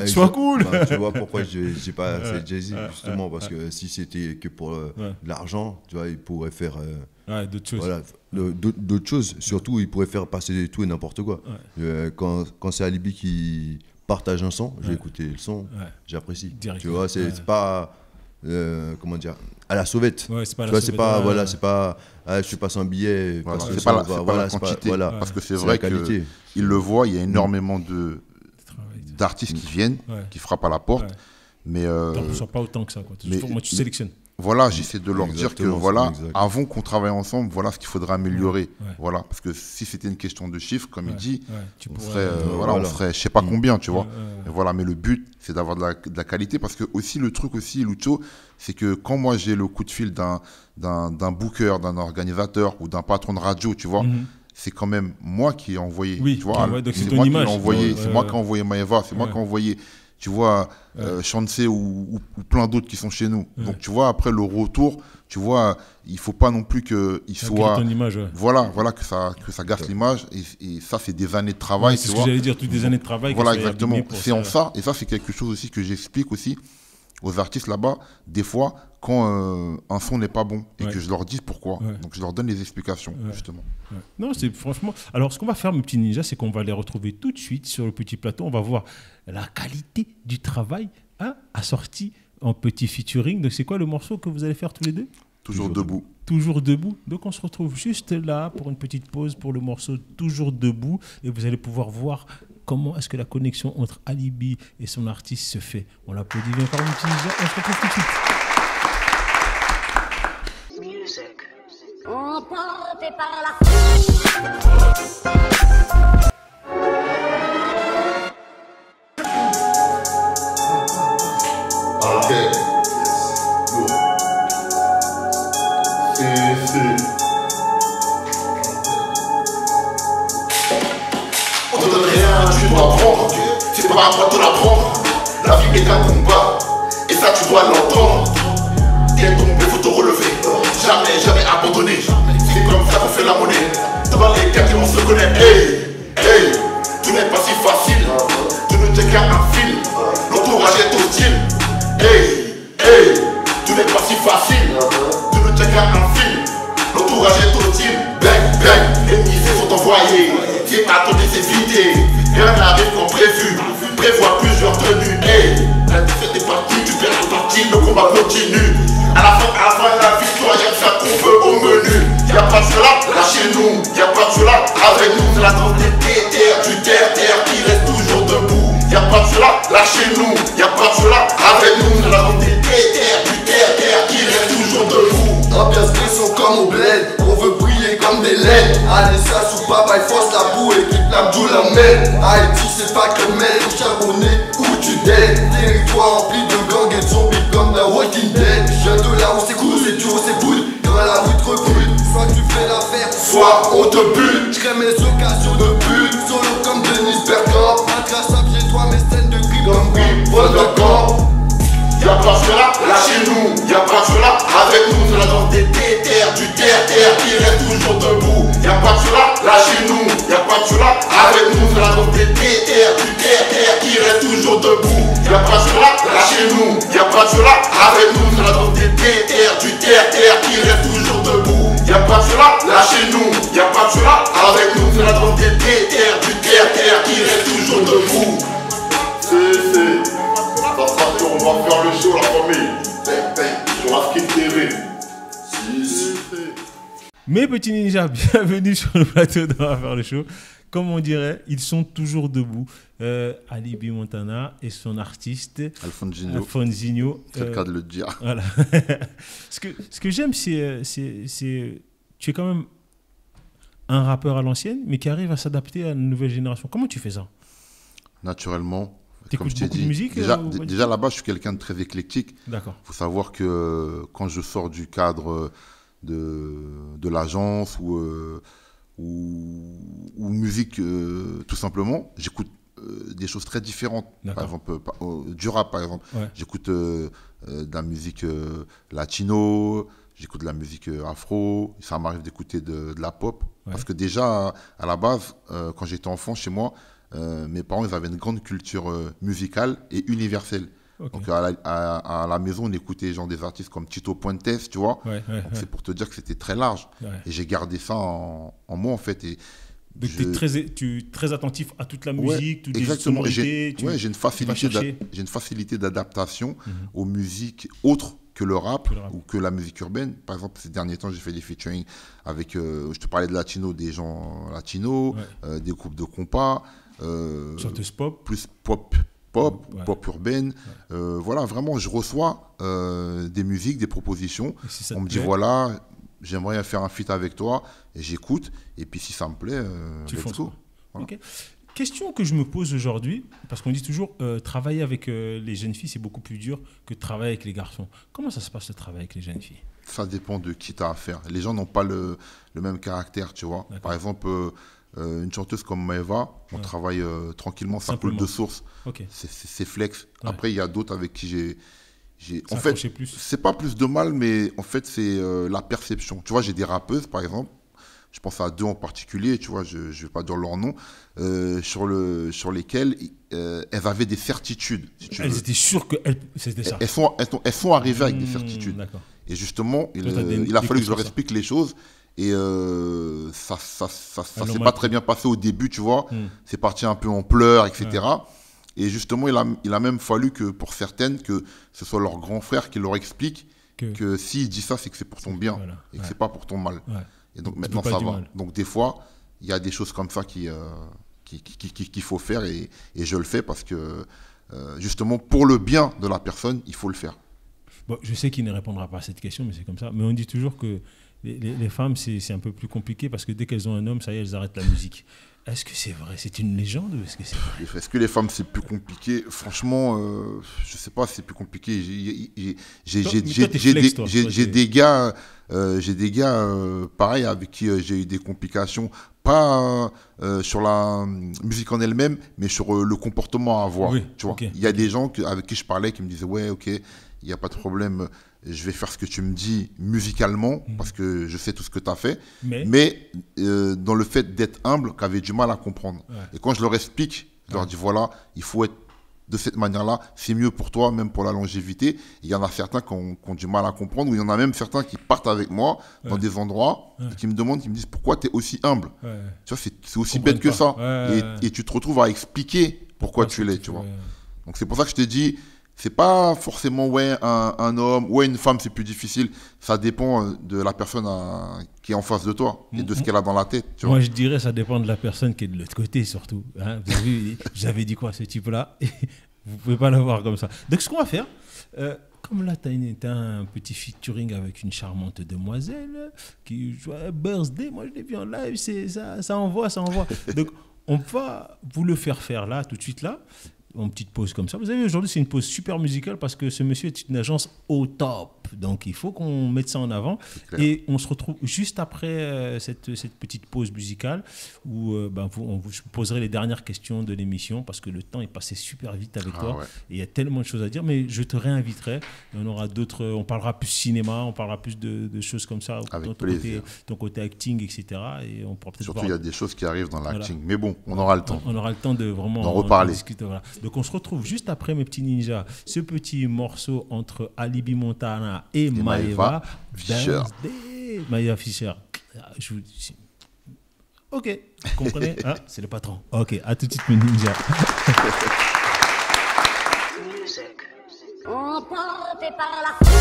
sois cool. Tu vois pourquoi j'ai pas fait Jay-Z, justement, parce que si c'était que pour l'argent, tu vois, il pourrait faire. D'autres choses. Voilà, d'autres choses. Surtout, il pourrait faire passer tout et n'importe quoi. Quand c'est Alibi qui partage un son, j'ai écouté le son, j'apprécie. Tu vois, c'est pas comment dire, à la sauvette. Ouais, c'est pas tu la vois, sauvette. c'est pas je passe un billet. Voilà, parce que c'est pas la quantité. Voilà. Parce que c'est C'est vrai la qualité. qu'il le voit, il y a énormément d'artistes qui viennent, qui frappent à la porte. Mais tu ne reçois pas autant que ça. Quoi. Moi, tu sélectionnes. Voilà, j'essaie de leur dire que voilà, exact. avant qu'on travaille ensemble, voilà ce qu'il faudrait améliorer. Voilà, parce que si c'était une question de chiffres, comme il dit, on ferait, on ferait je sais pas combien, tu vois. Et voilà, mais le but, c'est d'avoir de la qualité, parce que aussi le truc aussi, Lucho, c'est que quand moi j'ai le coup de fil d'un booker, d'un organisateur ou d'un patron de radio, tu vois. C'est quand même moi qui ai envoyé. Oui, tu vois, c'est moi qui ai envoyé. C'est moi qui ai envoyé Maeva, c'est moi qui ai envoyé. Tu vois, Chancey ou plein d'autres qui sont chez nous. Donc, tu vois, après le retour, tu vois, il ne faut pas non plus qu'il soit... ton image, voilà, que ça gâche l'image. Et ça, c'est des années de travail. C'est ce que j'allais dire, toutes des années de travail. Voilà, exactement. C'est en ça. Et ça, c'est quelque chose aussi que j'explique aussi aux artistes là-bas, des fois, quand un son n'est pas bon et que je leur dis pourquoi. Donc, je leur donne les explications, justement. Non, c'est franchement... Alors, ce qu'on va faire, mes petits ninjas, c'est qu'on va les retrouver tout de suite sur le petit plateau. On va voir la qualité du travail assorti en petit featuring. Donc, c'est quoi le morceau que vous allez faire tous les deux ? Toujours debout. Toujours debout. Donc, on se retrouve juste là pour une petite pause pour le morceau Toujours debout. Et vous allez pouvoir voir comment est-ce que la connexion entre Alibi et son artiste se fait. On l'applaudit bien par mes petits ninjas. On se retrouve tout de suite. Emporté par la foule. Ok. On te donne rien, tu dois prendre. C'est pas à toi de l'apprendre. La vie est un combat, et ça tu dois l'entendre. T'es tombé, faut te relever. Jamais abandonné. C'est comme ça qu'on fait la monnaie. Devant les quartiers, on se connaît. Hey, tout n'est pas si facile. Tu ne t'es qu'à un fil. L'entourage est hostile. Hey, tout n'est pas si facile. Tu ne t'es qu'à un fil. L'entourage est hostile. Bang, les missiles sont envoyés. Si attendez, c'est vidé. Rien n'arrive comme prévu. Prévois plusieurs tenues. Hey, la défaite est partie, tu perds ton parti, le combat continue. À la fin, la victoire, y'a que ça qu'on veut au menu. Y'a pas de cela, lâchez-nous. Y'a pas de cela, avec nous. C'est la danse des terres, du terre qui reste toujours debout. Y'a pas de cela, lâchez-nous. Y'a pas de cela, avec nous. C'est la danse des terres, du terre qui reste toujours debout. Ambiance pression comme au bled, on veut briller comme des LED. Allez ça sous papa, il force la boue et quitte la boule l'emmène. Haïti c'est pas que mêle, charbonné où tu dead. Territoire rempli de gangs et de zombies comme The Walking Dead. Je viens de là où c'est cool, c'est dur, c'est boule. Dans la rue te recrute, soit tu fais l'affaire, soit on te bute. J'crée mes occasions de but, solo comme Denis Bergkamp. Intraçable chez toi mes scènes de grip comme Grip, vol de camp. Y'a pas de cela, lâchez-nous. Y'a pas de cela, avec nous. C'est la danse des terres, du terre qui reste toujours debout. Y'a pas de cela, lâchez-nous. Y'a pas de cela, avec nous. C'est la danse des terres, du terre qui reste toujours debout. Y'a pas de cela, lâchez-nous. Y'a pas de cela, avec nous. C'est la danse des terres, du terre qui reste toujours debout. Y'a pas de cela, lâchez-nous. Y'a pas de cela, avec nous. C'est la danse des terres, du terre qui reste toujours debout. On va faire le show, la famille. Sur Afkin TV. Mes petits ninjas, bienvenue sur le plateau d'On va faire le show. Comme on dirait, ils sont toujours debout. Alibi Montana et son artiste Alfonsinho. C'est le cas de le dire. Voilà. ce que j'aime, c'est tu es quand même un rappeur à l'ancienne, mais qui arrive à s'adapter à une nouvelle génération. Comment tu fais ça? Naturellement. T'écoutes beaucoup de musique déjà là-bas, je suis quelqu'un de très éclectique. D'accord. Il faut savoir que quand je sors du cadre de l'agence ou musique, tout simplement, j'écoute des choses très différentes. Par D'accord. exemple, du rap, par exemple. Ouais. J'écoute de la musique latino, j'écoute de la musique afro, ça m'arrive d'écouter de la pop. Ouais. Parce que déjà, à la base, quand j'étais enfant chez moi, mes parents ils avaient une grande culture musicale et universelle. Ok. Donc à la maison, on écoutait genre des artistes comme Tito Puentes, tu vois. Ouais, ouais, Donc, ouais. c'est pour te dire que c'était très large. Ouais. Et j'ai gardé ça en moi, en fait. Et Donc, tu es très attentif à toute la Ouais, musique, toutes les exactement. sonorités. J'ai une chercher. facilité d'adaptation aux musiques autres que le rap, Que le rap. ou que la musique urbaine. Par exemple, ces derniers temps, j'ai fait des featuring avec, je te parlais de latino, des gens latinos, des groupes de compas, Chanteuse pop. plus Ouais. pop urbaine. Voilà, vraiment, je reçois des musiques, des propositions. Et si ça On te me dit, plaît, voilà, j'aimerais faire un feat avec toi, et j'écoute. Et puis si ça me plaît, tu let's fonces, go. quoi. Voilà. Ok. Question que je me pose aujourd'hui, parce qu'on dit toujours travailler avec les jeunes filles, c'est beaucoup plus dur que de travailler avec les garçons. Comment ça se passe le travail avec les jeunes filles? Ça dépend de qui tu as affaire. Les gens n'ont pas le même caractère, tu vois. D'accord. Par exemple, une chanteuse comme Maeva, on travaille tranquillement, ça coule Simplement. de source. Ok. C'est flex. Ouais. Après, il y a d'autres avec qui j'ai en fait, S'accrocher plus. c'est pas plus de mal, mais en fait, c'est la perception. Tu vois, j'ai des rappeuses, par exemple. Je pense à deux en particulier, tu vois, je ne vais pas dire leur nom, sur lesquelles elles avaient des certitudes. Si tu Elles veux. étaient sûres que c'était ça. Elles sont arrivées avec des certitudes. D'accord. Et justement, Toi, t'as des- il a des fallu que je leur trucs sur ça. explique les choses. Et ça Elles l'ont s'est mal pas pris. très bien passé au début, tu vois. C'est parti un peu en pleurs, etc. Et justement, il a même fallu que pour certaines, que ce soit leur grand frère qui leur explique que s'il dit ça, c'est que c'est pour ton bien. Voilà. Et que Ouais. c'est pas pour ton mal. Ouais. Et donc Tu maintenant, veux pas ça du va. mal. Donc des fois, il y a des choses comme ça qu'il faut faire. Et je le fais parce que, justement, pour le bien de la personne, il faut le faire. Bon, je sais qu'il ne répondra pas à cette question, mais c'est comme ça. Mais on dit toujours que les femmes, c'est un peu plus compliqué parce que dès qu'elles ont un homme, ça y est, elles arrêtent la musique. Est-ce que c'est vrai? C'est une légende ou est-ce que c'est vrai? Est-ce que les femmes, c'est plus compliqué? Franchement, je sais pas si c'est plus compliqué. J'ai des gars, pareil, avec qui j'ai eu des complications, pas sur la musique en elle-même, mais sur le comportement à avoir. Oui, tu vois. ok. Il y a des gens avec qui je parlais qui me disaient, ouais, ok, il n'y a pas de problème, je vais faire ce que tu me dis musicalement, parce que je sais tout ce que tu as fait, mais dans le fait d'être humble, qu'avaient du mal à comprendre. Ouais. Et quand je leur explique, je leur dis, voilà, il faut être de cette manière-là, c'est mieux pour toi, même pour la longévité. Il y en a certains qui ont du mal à comprendre, ou il y en a même certains qui partent avec moi dans des endroits, et qui me demandent, qui me disent, pourquoi tu es aussi humble? Tu vois, c'est aussi bête que ça. Et tu te retrouves à expliquer pourquoi tu l'es, tu vois. Donc c'est pour ça que je te dis, c'est pas forcément un homme, une femme, c'est plus difficile. Ça dépend de la personne qui est en face de toi et de ce qu'elle a dans la tête. Tu vois. Moi, je dirais ça dépend de la personne qui est de l'autre côté, surtout. Hein. Vous avez vu, j'avais dit quoi, ce type-là? Vous pouvez pas l'avoir comme ça. Donc, ce qu'on va faire, comme là, tu as un petit featuring avec une charmante demoiselle qui joue à Birthday. Moi, je l'ai vu en live, ça envoie. Donc, on va vous le faire là, tout de suite là. En petite pause comme ça. Vous avez vu, aujourd'hui, c'est une pause super musicale parce que ce monsieur est une agence au top. Donc, il faut qu'on mette ça en avant. Et on se retrouve juste après cette petite pause musicale où on vous poserai les dernières questions de l'émission parce que le temps est passé super vite avec toi. Ouais. Et il y a tellement de choses à dire. Mais je te réinviterai. Et on aura d'autres... On parlera plus cinéma, on parlera plus de choses comme ça. Avec plaisir. Ton côté acting, etc. Et on pourra peut-être surtout, il y a des choses qui arrivent dans l'acting. Voilà. Mais bon, on aura le temps. On aura le temps de vraiment en reparler. Discuter. Voilà. Donc, on se retrouve juste après, mes petits ninjas, ce petit morceau entre Alibi Montana et Maeva Fischer. Maeva Fischer. Je vous dis... Ok, vous comprenez hein? C'est le patron. Ok, à tout de suite, mes ninjas. Emporté par la foule.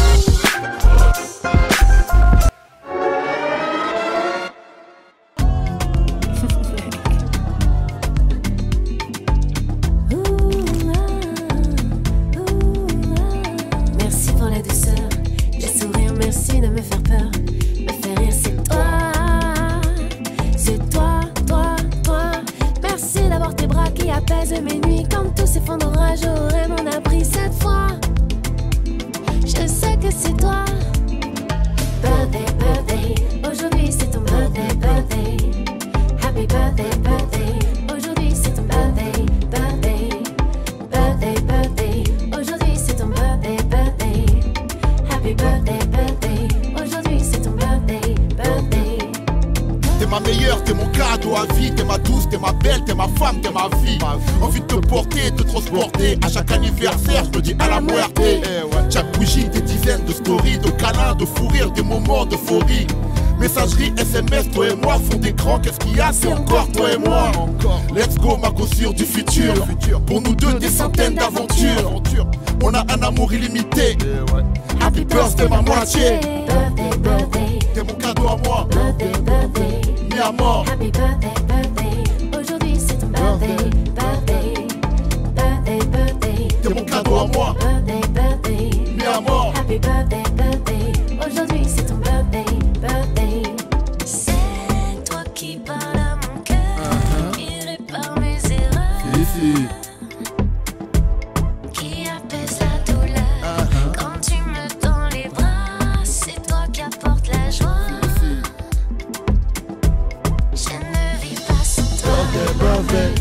Merci de me faire peur, me faire rire, c'est toi. Merci d'avoir tes bras qui apaisent mes nuits. Quand tout s'effondrera, j'aurai mon abri cette fois. Je sais que c'est toi. Birthday, birthday, aujourd'hui c'est ton birthday, birthday. Happy birthday, birthday, aujourd'hui c'est ton birthday, birthday. ma vie. Envie de te porter, de te transporter. À chaque anniversaire, je me dis à la muerte. Chaque bougie, des dizaines de stories, de câlins, de fou rire, des moments d'euphorie. Messagerie, SMS, toi et moi, fond d'écran, qu'est-ce qu'il y a? C'est encore toi et moi. Let's go, ma gossure du futur. Pour nous deux, des centaines d'aventures. On a un amour illimité. Happy birthday, ma moitié. Birthday, birthday. T'es mon cadeau à moi. Birthday, birthday. Mi amor. Happy birthday, birthday. Aujourd'hui c'est ton birthday, birthday. Birthday, birthday. T'es mon cadeau à moi. Birthday, birthday. Mi amor. Happy birthday, birthday. Aujourd'hui c'est ton birthday, birthday. C'est toi qui parles à mon cœur, qui répare mes erreurs, qui apaise la douleur. Quand tu me tends les bras, c'est toi qui apportes la joie. Je ne vis pas sans toi.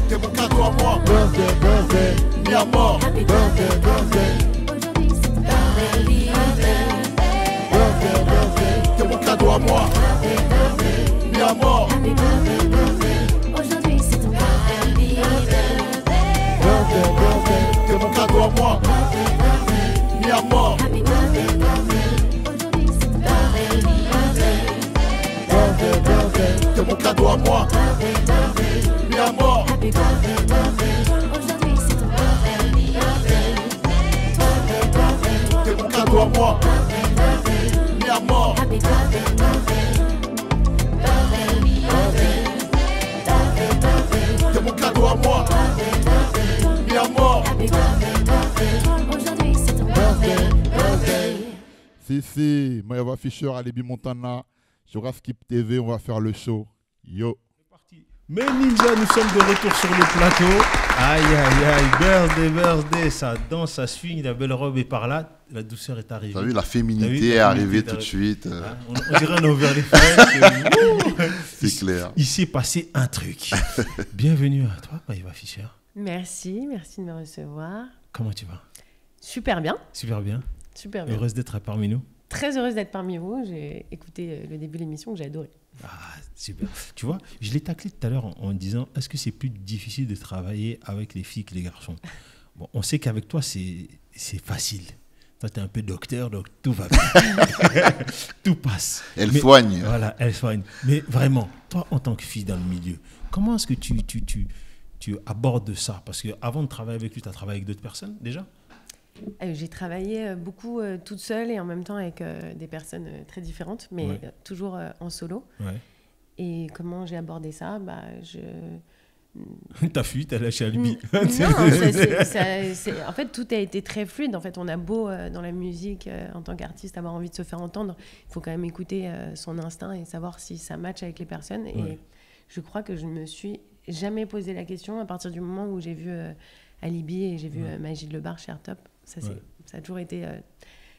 T'es mon cadeau à moi. Mi amor. Happy birthday, birthday. Aujourd'hui c'est ton birthday, birthday. T'es mon cadeau à moi. Mi amor. Happy birthday, birthday. Aujourd'hui c'est ton birthday, birthday. T'es mon cadeau à moi. Mi amor. Happy birthday, birthday. Aujourd'hui c'est ton birthday, birthday. T'es mon cadeau à moi. Mi amor. Happy birthday, birthday. Aujourd'hui c'est ton birthday, birthday. T'es mon cadeau à moi. Mi amor. Happy birthday, birthday. T'es mon cadeau à moi. Mi amor. Happy birthday, birthday. Aujourd'hui c'est ton birthday, birthday. Si, Maeva Fischer, Alibi Montana, sur Askip TV, on va faire le show. Yo. Mais Ninja, nous sommes de retour sur le plateau. Aïe, birthday, ça danse, ça swing, la belle robe est par là, la douceur est arrivée. T'as vu, la T'as féminité vu, est la arrivée féminité tout de suite. Hein, on dirait qu'on a ouvert les fenêtres. C'est clair. Il s'est passé un truc. Bienvenue à toi, Maeva Fischer. Merci de me recevoir. Comment tu vas? Super bien, Super bien. super bien. Heureuse d'être parmi nous. Très heureuse d'être parmi vous. J'ai écouté le début de l'émission que j'ai adoré. Ah, super. Tu vois, je l'ai taclé tout à l'heure en disant, est-ce que c'est plus difficile de travailler avec les filles que les garçons? Bon, on sait qu'avec toi, c'est facile. Toi, tu es un peu docteur, donc tout va bien. Tout passe. Elle Mais- soigne. Voilà, elle soigne. Mais vraiment, toi, en tant que fille dans le milieu, comment est-ce que tu abordes ça? Parce qu'avant de travailler avec lui, tu as travaillé avec d'autres personnes déjà? J'ai travaillé beaucoup toute seule et en même temps avec des personnes très différentes, mais Ouais. toujours en solo. Ouais. Et comment j'ai abordé ça? T'as fui, t'as lâché Albi. Non, en fait, tout a été très fluide. En fait, on a beau, dans la musique, en tant qu'artiste, avoir envie de se faire entendre, il faut quand même écouter son instinct et savoir si ça matche avec les personnes. Ouais. Et je crois que je ne me suis jamais posé la question à partir du moment où j'ai vu Alibi et j'ai vu Magid Lebar chez Airtop. Ça a toujours été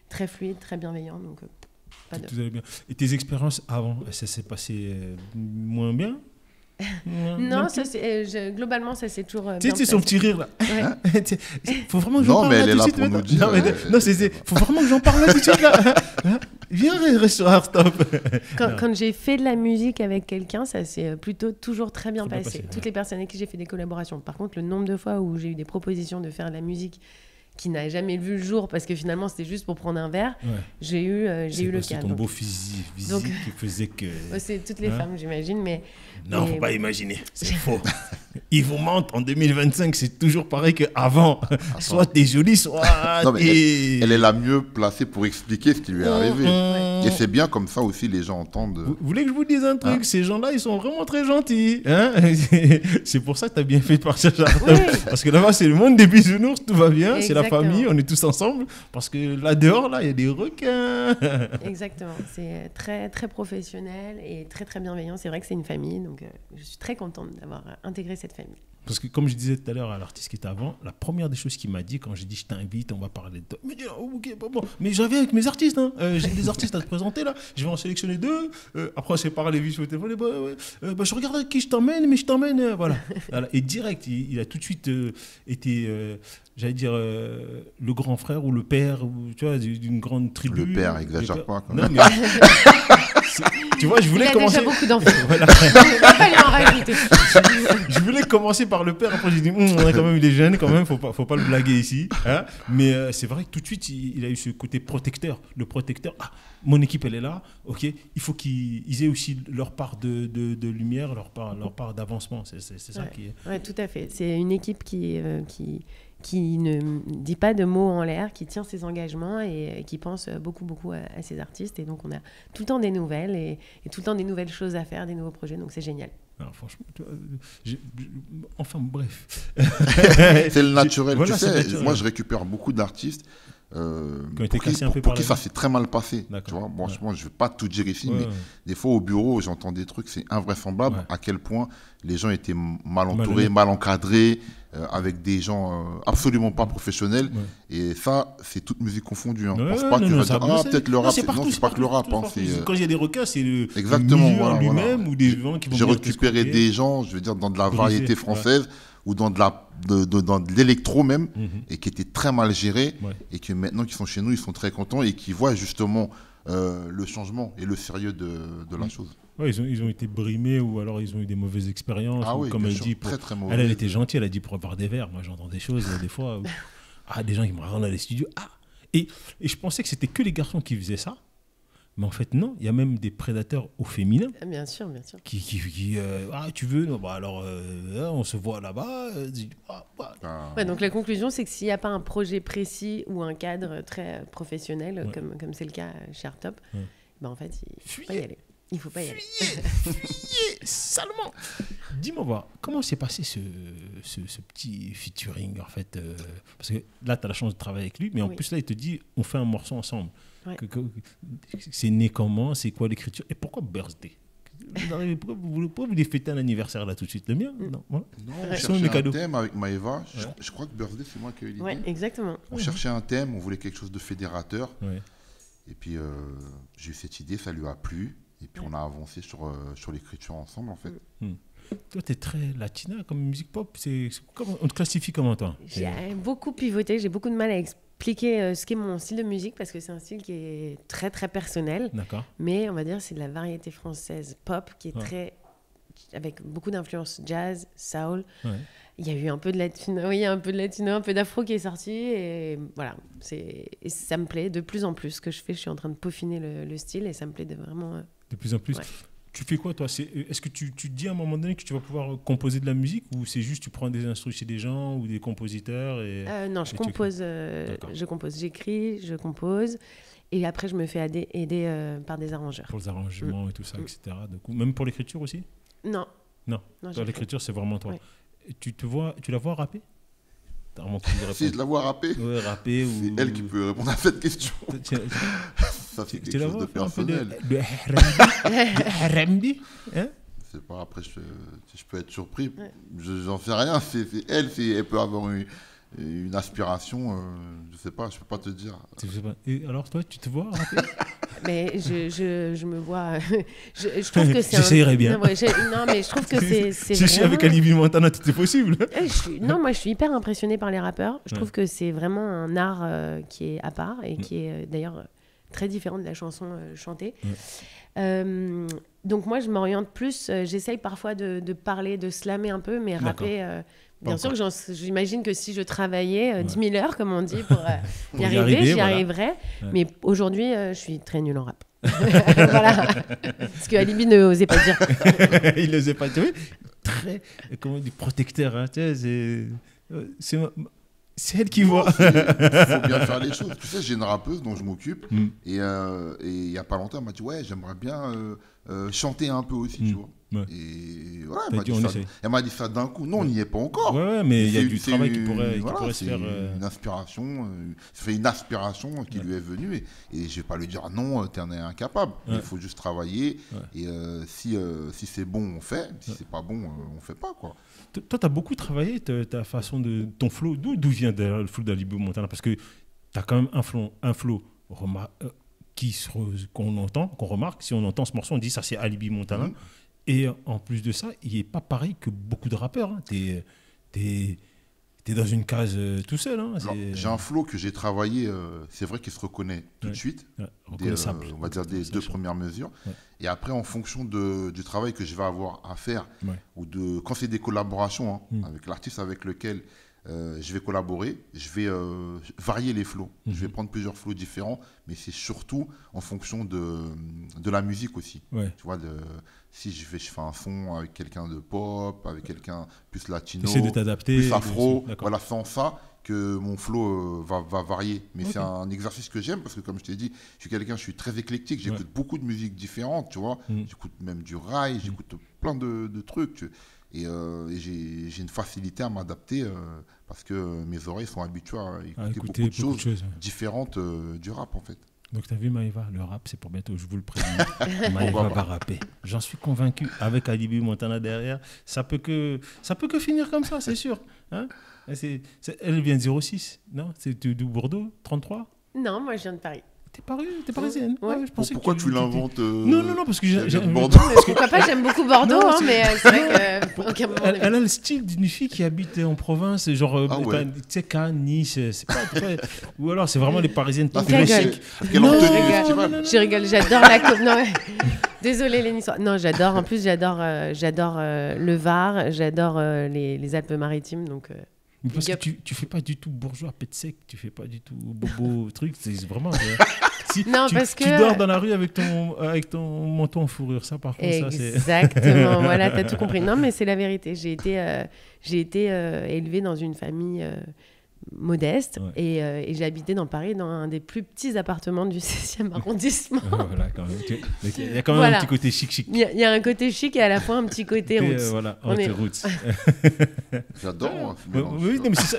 très fluide, très bienveillant. Donc, pas de... Tout allait bien. Et tes expériences avant, ça s'est passé moins bien? Non, globalement, ça c'est toujours. Tu sais, son petit rire là. Ouais. Faut vraiment que j'en Non, parle mais elle là est tout de là suite. pour nous maintenant. dire. Non, faut vraiment que j'en parle là tout de suite là. Hein? Viens, reste sur Hardstop. Quand j'ai fait de la musique avec quelqu'un, ça s'est plutôt toujours très bien Très bien passé. passé, Toutes les personnes avec qui j'ai fait des collaborations. Par contre, le nombre de fois où j'ai eu des propositions de faire de la musique qui n'a jamais vu le jour parce que finalement c'était juste pour prendre un verre, j'ai eu le cas. C'est ton beau physique qui faisait que... C'est toutes les femmes, j'imagine, mais... Non, faut pas imaginer, c'est faux. Ils vous mentent, en 2025, c'est toujours pareil qu'avant. Soit t'es jolie, soit Non, mais t'es... elle est la mieux placée pour expliquer ce qui lui est arrivé. Et c'est bien comme ça aussi, les gens entendent. Vous voulez que je vous dise un truc? Ces gens-là, ils sont vraiment très gentils. Hein? C'est pour ça que tu as bien fait de partir à Parce que là-bas, c'est le monde des bisounours, tout va bien. C'est la famille, on est tous ensemble. Parce que là dehors, là, il y a des requins. Exactement. C'est très, très professionnel et très, très bienveillant. C'est vrai que c'est une famille, donc je suis très contente d'avoir intégré cette famille. Parce que comme je disais tout à l'heure à l'artiste qui était avant, la première des choses qu'il m'a dit quand j'ai dit je t'invite, on va parler de toi. Il m'a dit ok, bon, mais je reviens avec mes artistes, hein. J'ai des artistes à te présenter là, je vais en sélectionner 2. Après on s'est parlé vite sur le téléphone, je regarde avec qui je t'emmène, mais je t'emmène, voilà. Et direct, il a tout de suite été, j'allais dire, le grand frère ou le père, ou, tu vois, d'une grande tribu. Le père, exagère pas. Quoi. Non, mais... Tu vois, je voulais commencer. Il a déjà beaucoup d'enfants. Voilà. Il va pas lui en rajouter. Je voulais commencer par le père, après j'ai dit, on a quand même eu des jeunes, quand même, faut pas le blaguer ici. Hein. Mais c'est vrai que tout de suite, il a eu ce côté protecteur. Le protecteur, mon équipe, elle est là, ok, il faut qu'ils aient aussi leur part de lumière, leur part d'avancement. C'est ça qui est. Ouais, tout à fait. C'est une équipe qui ne dit pas de mots en l'air, qui tient ses engagements et qui pense beaucoup à ses artistes. Et donc, on a tout le temps des nouvelles et tout le temps des nouvelles choses à faire, des nouveaux projets. Donc, c'est génial. Alors, franchement, enfin, bref. C'est le naturel, Voilà, tu sais. naturel. Moi, je récupère beaucoup d'artistes pour qui ça s'est très mal passé. Tu vois, franchement, je ne vais pas tout dire ici, mais des fois au bureau, j'entends des trucs, c'est invraisemblable à quel point les gens étaient mal entourés, mal encadrés, avec des gens absolument pas professionnels. Et ça, c'est toute musique confondue. Hein. Pense pas que tu vas dire, peut-être le rap. Non, c'est pas que le rap. Quand il y a des requins, c'est le milieu en lui-même ou des gens qui vont. J'ai récupéré des gens, je veux dire, dans de la variété française ou dans de l'électro même, et qui étaient très mal gérés, et qui maintenant qui sont chez nous, ils sont très contents et qui voient justement le changement et le sérieux de la chose. Ouais, ils ont été brimés ou alors ils ont eu des mauvaises expériences. Comme elle dit, très elle était gentille, elle a dit pour avoir des verres. Moi, j'entends des choses des fois. Des gens qui me racontent dans les studios. Et je pensais que c'était que les garçons qui faisaient ça. Mais en fait, non, il y a même des prédateurs au féminin. Bien sûr, bien sûr. Qui tu veux non, alors, on se voit là-bas. Ouais, donc la conclusion, c'est que s'il n'y a pas un projet précis ou un cadre très professionnel, comme c'est le cas chez Artop, en fait, il ne faut pas y aller. Il ne faut pas y aller. Fuyez, salement. Dis-moi, comment s'est passé ce petit featuring, en fait parce que là, tu as la chance de travailler avec lui, mais en plus, là, il te dit, on fait un morceau ensemble. Ouais. C'est né comment? C'est quoi l'écriture? Et pourquoi Birthday? Pourquoi vous voulez fêter un anniversaire là tout de suite? Le mien? Non, on cherchait un thème avec Maëva. Je crois que Birthday, c'est moi qui ai eu l'idée. Ouais, exactement. On cherchait un thème, on voulait quelque chose de fédérateur. Et puis, j'ai eu cette idée, ça lui a plu. Et puis, on a avancé sur l'écriture ensemble, en fait. Toi, tu es très latina comme musique pop. On te classifie comment, toi? J'ai beaucoup pivoté, j'ai beaucoup de mal à expliquer ce qu'est mon style de musique parce que c'est un style qui est très très personnel. D'accord. Mais on va dire c'est de la variété française pop qui est très avec beaucoup d'influence jazz, soul. Il y a eu un peu de latino, un peu d'afro qui est sorti et voilà, et ça me plaît de plus en plus. Ce que je fais, je suis en train de peaufiner le style et ça me plaît vraiment. De plus en plus. Ouais. Tu fais quoi, toi? Est-ce que tu te dis à un moment donné que tu vas pouvoir composer de la musique ou c'est juste tu prends des instruments chez des gens ou des compositeurs Non, je compose, j'écris, je compose et après je me fais aider par des arrangeurs. Pour les arrangements et tout ça, etc. Donc, même pour l'écriture aussi? Non. Toi, l'écriture, c'est vraiment toi. Ouais. Tu la vois rapper? Si je la vois rapper, rapper c'est elle qui peut répondre à cette question. Ça fait quelque chose de personnel. De R&B, hein? C'est pas, après je peux être surpris. J'en sais rien. C'est elle, elle peut avoir une aspiration. Je sais pas, je peux pas te dire. Et alors toi, tu te vois rapper? Mais je me vois. Je trouve que c'est. J'essayerais bien. Non, mais je trouve que c'est. Si je suis avec Alibi Montana, c'était possible. Moi, je suis hyper impressionnée par les rappeurs. Je trouve que c'est vraiment un art qui est à part et qui est d'ailleurs très différent de la chanson chantée. Donc moi, je m'oriente plus. J'essaye parfois de parler, de slammer un peu, mais rapper. Bien sûr que j'imagine que si je travaillait 10 000 heures, comme on dit, pour y arriver, j'y arriverais. Ouais. Mais aujourd'hui, je suis très nulle en rap. Voilà. Ce que Alibi ne osait pas dire. Il n'osait pas dire. Très, comment on dit, protecteur. Hein, c'est elle qui voit. Il faut bien faire les choses. Tu sais, j'ai une rappeuse dont je m'occupe. Et il n'y a pas longtemps, elle m'a dit, ouais, j'aimerais bien chanter un peu aussi, tu vois. Ouais. Et voilà, elle m'a dit ça d'un coup. Non, on n'y est pas encore. Ouais, mais il y a du travail qui pourrait se faire. Une inspiration, c'est une aspiration qui lui est venue. Et je ne vais pas lui dire non, tu en es incapable. Il faut juste travailler. Et si c'est bon, on fait. Si c'est pas bon, on fait pas, quoi. Toi, tu as beaucoup travaillé ta façon de ton flow. D'où vient le flow d'Alibi Montana? Parce que tu as quand même un flow qu'on entend, qu'on remarque. Si on entend ce morceau, on dit ça, c'est Alibi Montana. Et en plus de ça, il n'est pas pareil que beaucoup de rappeurs. Hein. T'es es dans une case tout seul. Hein, j'ai un flow que j'ai travaillé, c'est vrai qu'il se reconnaît tout de suite, on va dire des 2 premières mesures. Ouais. Et après, en fonction du travail que je vais avoir à faire, ou quand c'est des collaborations avec l'artiste avec lequel je vais collaborer, je vais varier les flows. Je vais prendre plusieurs flows différents, mais c'est surtout en fonction de la musique aussi. Ouais. Tu vois, si je fais un son avec quelqu'un de pop, avec quelqu'un plus latino, de t'adapter, plus afro, voilà, sans ça que mon flow va varier. Mais c'est un exercice que j'aime parce que, comme je t'ai dit, je suis très éclectique, j'écoute beaucoup de musiques différentes, tu vois. J'écoute même du rail, j'écoute plein de trucs. Et j'ai une facilité à m'adapter parce que mes oreilles sont habituées à écouter beaucoup de choses différentes du rap, en fait. Donc, tu as vu, Maëva, le rap, c'est pour bientôt, je vous le préviens. Maëva va rapper. J'en suis convaincu. Avec Alibi Montana derrière, ça peut que finir comme ça, c'est sûr. Hein, elle vient de 06, non? C'est de Bordeaux, 33? Non, moi, je viens de Paris. T'es parisienne? Ouais. Pourquoi tu l'inventes Non, parce que j'aime Bordeaux. Pourquoi pas, j'aime beaucoup Bordeaux, mais c'est vrai que... Elle a le style d'une fille qui habite en province, genre, tu sais, Cannes, Nice, c'est pas... Ou alors, c'est vraiment les Parisiennes qui classiques. Je rigole, j'adore la... Non, désolée, les Niçois. Non, j'adore, en plus, j'adore le Var, j'adore les Alpes-Maritimes, donc... Parce que tu fais pas du tout bourgeois, pète sec, tu fais pas du tout bobo truc, c'est vraiment... non, parce que tu dors dans la rue avec ton manteau en fourrure, ça par contre, ça c'est... Exactement, voilà, t'as tout compris. Non, mais c'est la vérité, j'ai été élevée dans une famille modeste et j'ai habité dans Paris, dans un des plus petits appartements du 16e arrondissement. Voilà, quand même. Il y a quand même un petit côté chic. Il y a un côté chic et à la fois un petit côté roots. Voilà, roots. J'adore. Oui, non, mais c'est ça.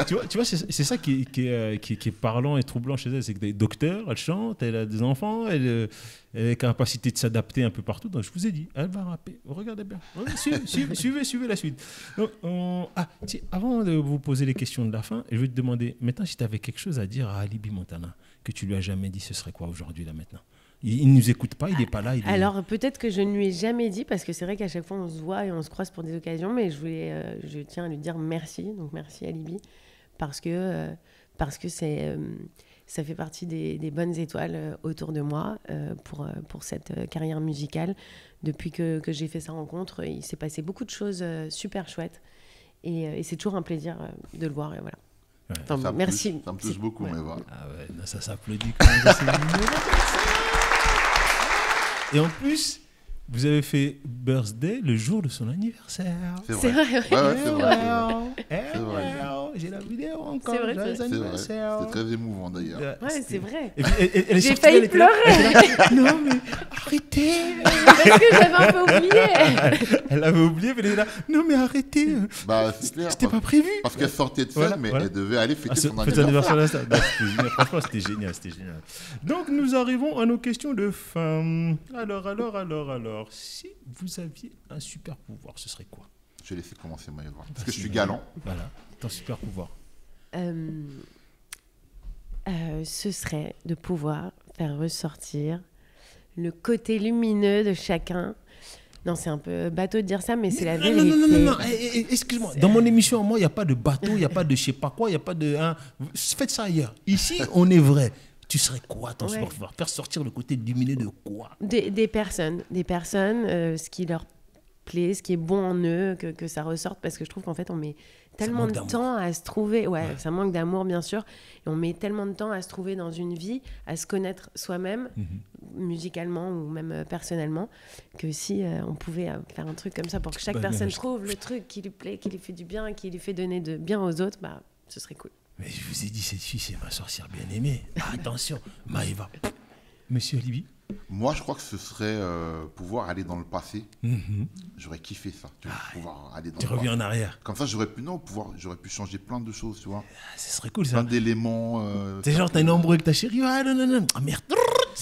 Tu vois, c'est ça qui est parlant et troublant chez elle, c'est que des docteurs, elle chante, elle a des enfants, elle a la capacité de s'adapter un peu partout. Donc je vous ai dit, elle va rapper. Regardez bien. Suivez la suite. Donc, avant de vous poser les questions de la fin, je vais te demander, maintenant, si tu avais quelque chose à dire à Alibi Montana que tu lui as jamais dit, ce serait quoi aujourd'hui, là, maintenant? Il ne nous écoute pas, il n'est pas là. Alors, peut-être que je ne lui ai jamais dit, parce que c'est vrai qu'à chaque fois, on se voit et on se croise pour des occasions, mais je tiens à lui dire merci. Donc, merci Alibi, parce que ça fait partie des bonnes étoiles autour de moi pour cette carrière musicale. Depuis que j'ai fait sa rencontre, il s'est passé beaucoup de choses super chouettes. Et c'est toujours un plaisir de le voir. Et voilà. Ouais, enfin, merci. Ça me touche beaucoup, mais voilà. Ah ouais, non, ça s'applaudit quand même. Et en plus, vous avez fait birthday le jour de son anniversaire. C'est vrai. C'est vrai. J'ai la vidéo encore. C'est vrai. C'était très émouvant d'ailleurs. Ouais, c'est vrai. J'ai failli pleurer. Non, mais arrêtez. Parce que j'avais un peu oublié. Elle avait oublié, mais elle était là. Non, mais arrêtez. Bah, c'est clair. C'était pas prévu. Parce qu'elle sortait de scène, mais elle devait aller fêter son anniversaire. Franchement, c'était génial. Donc, nous arrivons à nos questions de fin. Alors, si vous aviez un super pouvoir, ce serait quoi? Je vais laisser commencer Maëva. Parce que je suis galant. Voilà, ton super pouvoir. Ce serait de pouvoir faire ressortir le côté lumineux de chacun. Non, c'est un peu bateau de dire ça, mais c'est la vérité. Non. Excuse-moi. Dans mon émission, moi, il n'y a pas de bateau, il n'y a pas de je sais pas quoi, il n'y a pas de... Faites ça ailleurs. Ici, on est vrai. Tu serais quoi ton super pouvoir? Faire sortir le côté lumineux de quoi? Des personnes, ce qui leur plaît, ce qui est bon en eux, que ça ressorte, parce que je trouve qu'en fait, on met tellement de temps à se trouver. Ouais, ça manque d'amour, bien sûr. Et on met tellement de temps à se trouver dans une vie, à se connaître soi-même, musicalement ou même personnellement, que si on pouvait faire un truc comme ça pour que chaque personne trouve le truc qui lui plaît, qui lui fait du bien, qui lui fait donner de bien aux autres, bah, ce serait cool. Mais je vous ai dit, cette fille, c'est ma sorcière bien-aimée. Attention, Maëva. Monsieur Alibi? Moi, je crois que ce serait pouvoir aller dans le passé. J'aurais kiffé ça. Pouvoir aller dans tu reviens en arrière. Comme ça, j'aurais pu changer plein de choses, tu vois. Ce serait cool, ça. Plein d'éléments. C'est genre, t'as une embrouille avec ta chérie. Ah non. Ah merde.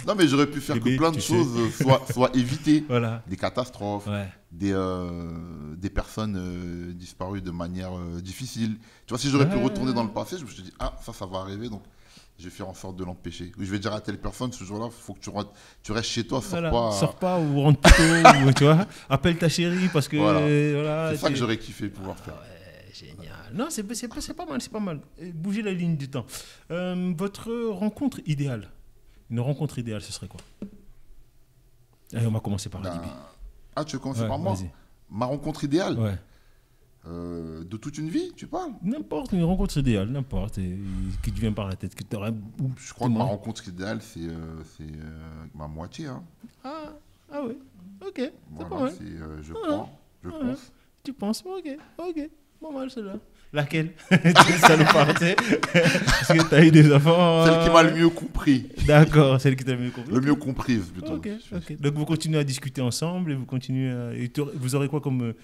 Non, mais j'aurais pu faire que plein de choses soient évitées. Voilà. Des catastrophes, des personnes disparues de manière difficile. Tu vois, si j'aurais pu retourner dans le passé, je me suis dit, ça va arriver, donc je vais faire en sorte de l'empêcher. Je vais dire à telle personne, ce jour-là, il faut que tu restes chez toi, sors pas ou rentre plus tôt, ou, tu vois, appelle ta chérie parce que... C'est ça que j'aurais kiffé pouvoir faire. génial. Non, c'est pas mal, c'est pas mal. Bougez la ligne du temps. Votre rencontre idéale, une rencontre idéale, ce serait quoi? Allez, on va commencer par la Libye. Ah, tu veux commencer par moi? Vas-y. Ma rencontre idéale? Ouais. De toute une vie, tu parles? N'importe, une rencontre idéale, n'importe, qui te vient par la tête, que t'aurais... Je crois que ma rencontre idéale, c'est ma moitié. Hein. Ah oui, ok, c'est voilà, pas mal. Je pense. Tu penses? Ok, pas mal celle-là. Laquelle? Ça nous partait. Parce que t'as eu des enfants. Celle qui m'a le mieux compris. D'accord, celle qui t'a le mieux compris. Le mieux comprise plutôt. Ok. Donc vous continuez à discuter ensemble et vous continuez vous aurez quoi comme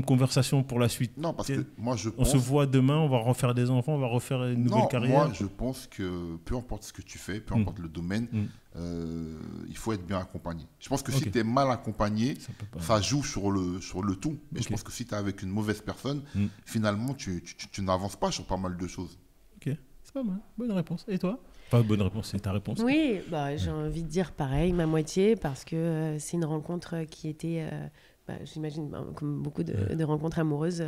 conversation pour la suite? Non, parce que moi je pense... On se voit demain, on va refaire des enfants, on va refaire une nouvelle carrière. Moi je pense que peu importe ce que tu fais, peu importe le domaine, il faut être bien accompagné. Je pense que si tu es mal accompagné, ça joue sur le tout. Mais je pense que si tu es avec une mauvaise personne, finalement tu n'avances pas sur pas mal de choses. Ok, c'est pas mal. Bonne réponse. Et toi? Pas bonne réponse, c'est ta réponse. Oui, j'ai envie de dire pareil, ma moitié, parce que c'est une rencontre qui était... j'imagine, comme beaucoup de rencontres amoureuses,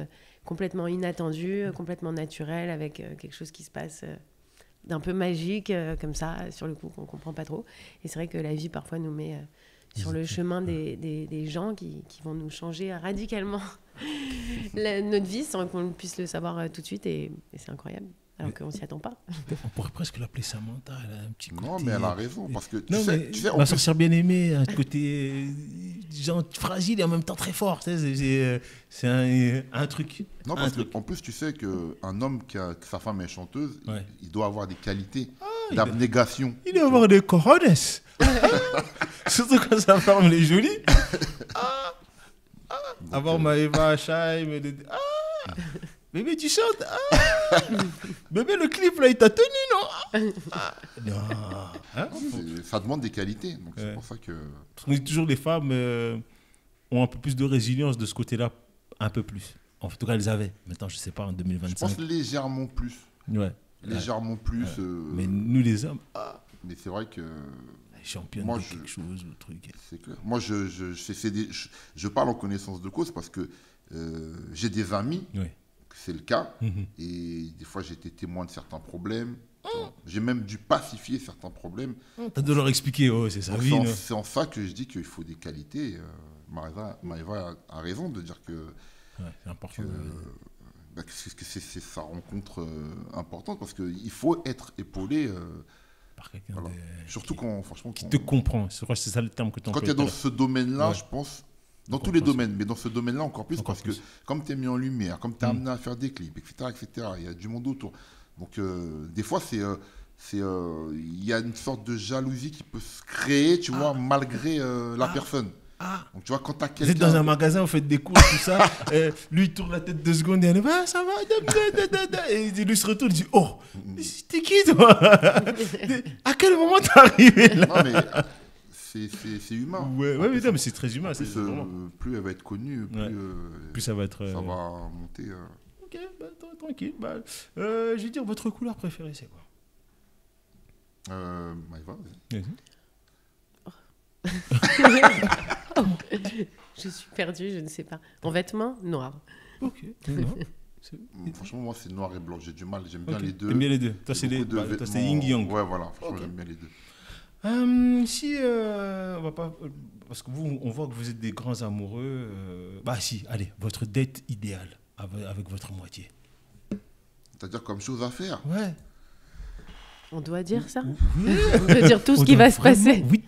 complètement inattendues, complètement naturelles, avec quelque chose qui se passe d'un peu magique, comme ça, sur le coup, qu'on ne comprend pas trop. Et c'est vrai que la vie, parfois, nous met sur le chemin des gens qui vont nous changer radicalement notre vie sans qu'on puisse le savoir tout de suite. Et c'est incroyable. Alors qu'on ne s'y attend pas. On pourrait presque l'appeler Samantha. Elle a un petit côté... Non, mais elle a raison. Parce que tu sais, ma sorcière bien-aimée, un côté genre, fragile et en même temps très fort. C'est un truc. Non, parce qu'en plus, tu sais qu'un homme que sa femme est chanteuse, il doit avoir des qualités d'abnégation. Il doit avoir des cojones. Surtout quand sa femme est jolie. Avoir Maëva, Chaim, bébé, tu chantes? Bébé, le clip, là, il t'a tenu, non? Non. Hein? Ça demande des qualités. Donc c'est pour ça que... Parce qu'on dit toujours les femmes ont un peu plus de résilience de ce côté-là, un peu plus. En tout cas, elles avaient. Maintenant, je ne sais pas, en 2025. Je pense légèrement plus. Ouais. Légèrement plus. Mais nous, les hommes... Mais c'est vrai que... Championne de quelque chose, le truc. C'est clair. Moi, je parle en connaissance de cause parce que j'ai des amis... Oui. C'est le cas. Et des fois, j'ai été témoin de certains problèmes. J'ai même dû pacifier certains problèmes. T'as de leur expliquer, c'est sa vie. C'est en ça que je dis qu'il faut des qualités. Maëva a raison de dire que c'est important. Que c'est sa rencontre importante parce qu'il faut être épaulé par quelqu'un. Voilà. Surtout quand, franchement, qui te comprend. C'est ça le terme que tu emploies. Quand tu es dans ce domaine-là, je pense. Dans tous les domaines, mais dans ce domaine-là encore plus, parce que comme tu es mis en lumière, comme tu es amené à faire des clips, etc., il y a du monde autour. Donc, des fois, il y a une sorte de jalousie qui peut se créer, tu vois, malgré la personne. Donc, tu vois, quand tu as quelqu'un... Vous êtes dans un magasin, vous faites des courses, tout ça, lui, il tourne la tête 2 secondes, et il dit, ça va, et lui se retourne, il dit, oh, t'es qui, toi? À quel moment t'es arrivé, là? Non, mais... C'est humain. Mais c'est très humain. Plus elle va être connue, plus ça va être. Ça va monter. Ok, tranquille. Je vais dire, votre couleur préférée, c'est quoi? Maëva, Je suis perdue, je ne sais pas. En vêtements, noir. Ok. Franchement, moi, c'est noir et blanc. J'ai du mal. J'aime bien les deux. J'aime bien les deux. Toi, c'est yin-yang. Ouais, voilà. Franchement, j'aime bien les deux. Si on va pas, parce que vous, on voit que vous êtes des grands amoureux. Si, allez, votre date idéale avec votre moitié. C'est-à-dire comme chose à faire. Ouais. On doit dire ça. On doit dire tout ce qui va se passer. Oui.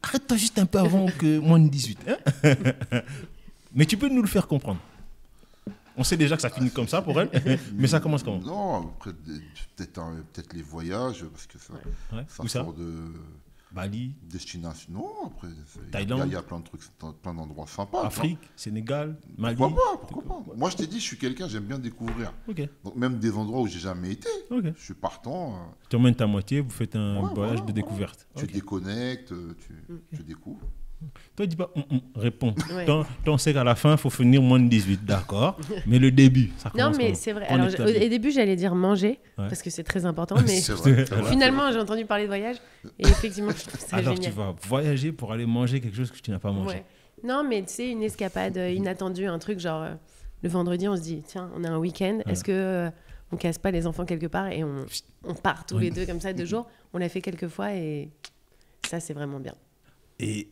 Arrête-toi juste un peu avant que moins de 18. Hein. Mais tu peux nous le faire comprendre. On sait déjà que ça finit comme ça pour elle, mais ça commence comment? Non, après, peut-être les voyages, parce que ça sort de... Bali. Destination. Non, après, Thaïlande. Il y a plein de trucs, plein d'endroits sympas. Afrique, Sénégal, Mali. Pourquoi pas? Moi, je t'ai dit, je suis quelqu'un, j'aime bien découvrir. Okay. Donc, même des endroits où j'ai jamais été, je suis partant. Tu emmènes ta moitié, vous faites un voyage de découverte. Tu déconnectes, tu découvres. Toi, dis pas, réponds. Ouais. Toi, on sait qu'à la fin, il faut finir moins de 18, d'accord. Mais le début, ça commence. Non, mais c'est vrai. Alors, au début, j'allais dire manger, parce que c'est très important. Mais vrai, finalement, j'ai entendu parler de voyage. Et effectivement, je trouve ça alors, génial. tu vas voyager pour aller manger quelque chose que tu n'as pas mangé. Ouais. Non, mais tu sais, une escapade inattendue, un truc genre... le vendredi, on se dit, tiens, on a un week-end, est-ce que on casse pas les enfants quelque part et on part tous les deux comme ça 2 jours. On l'a fait quelques fois et ça, c'est vraiment bien. Et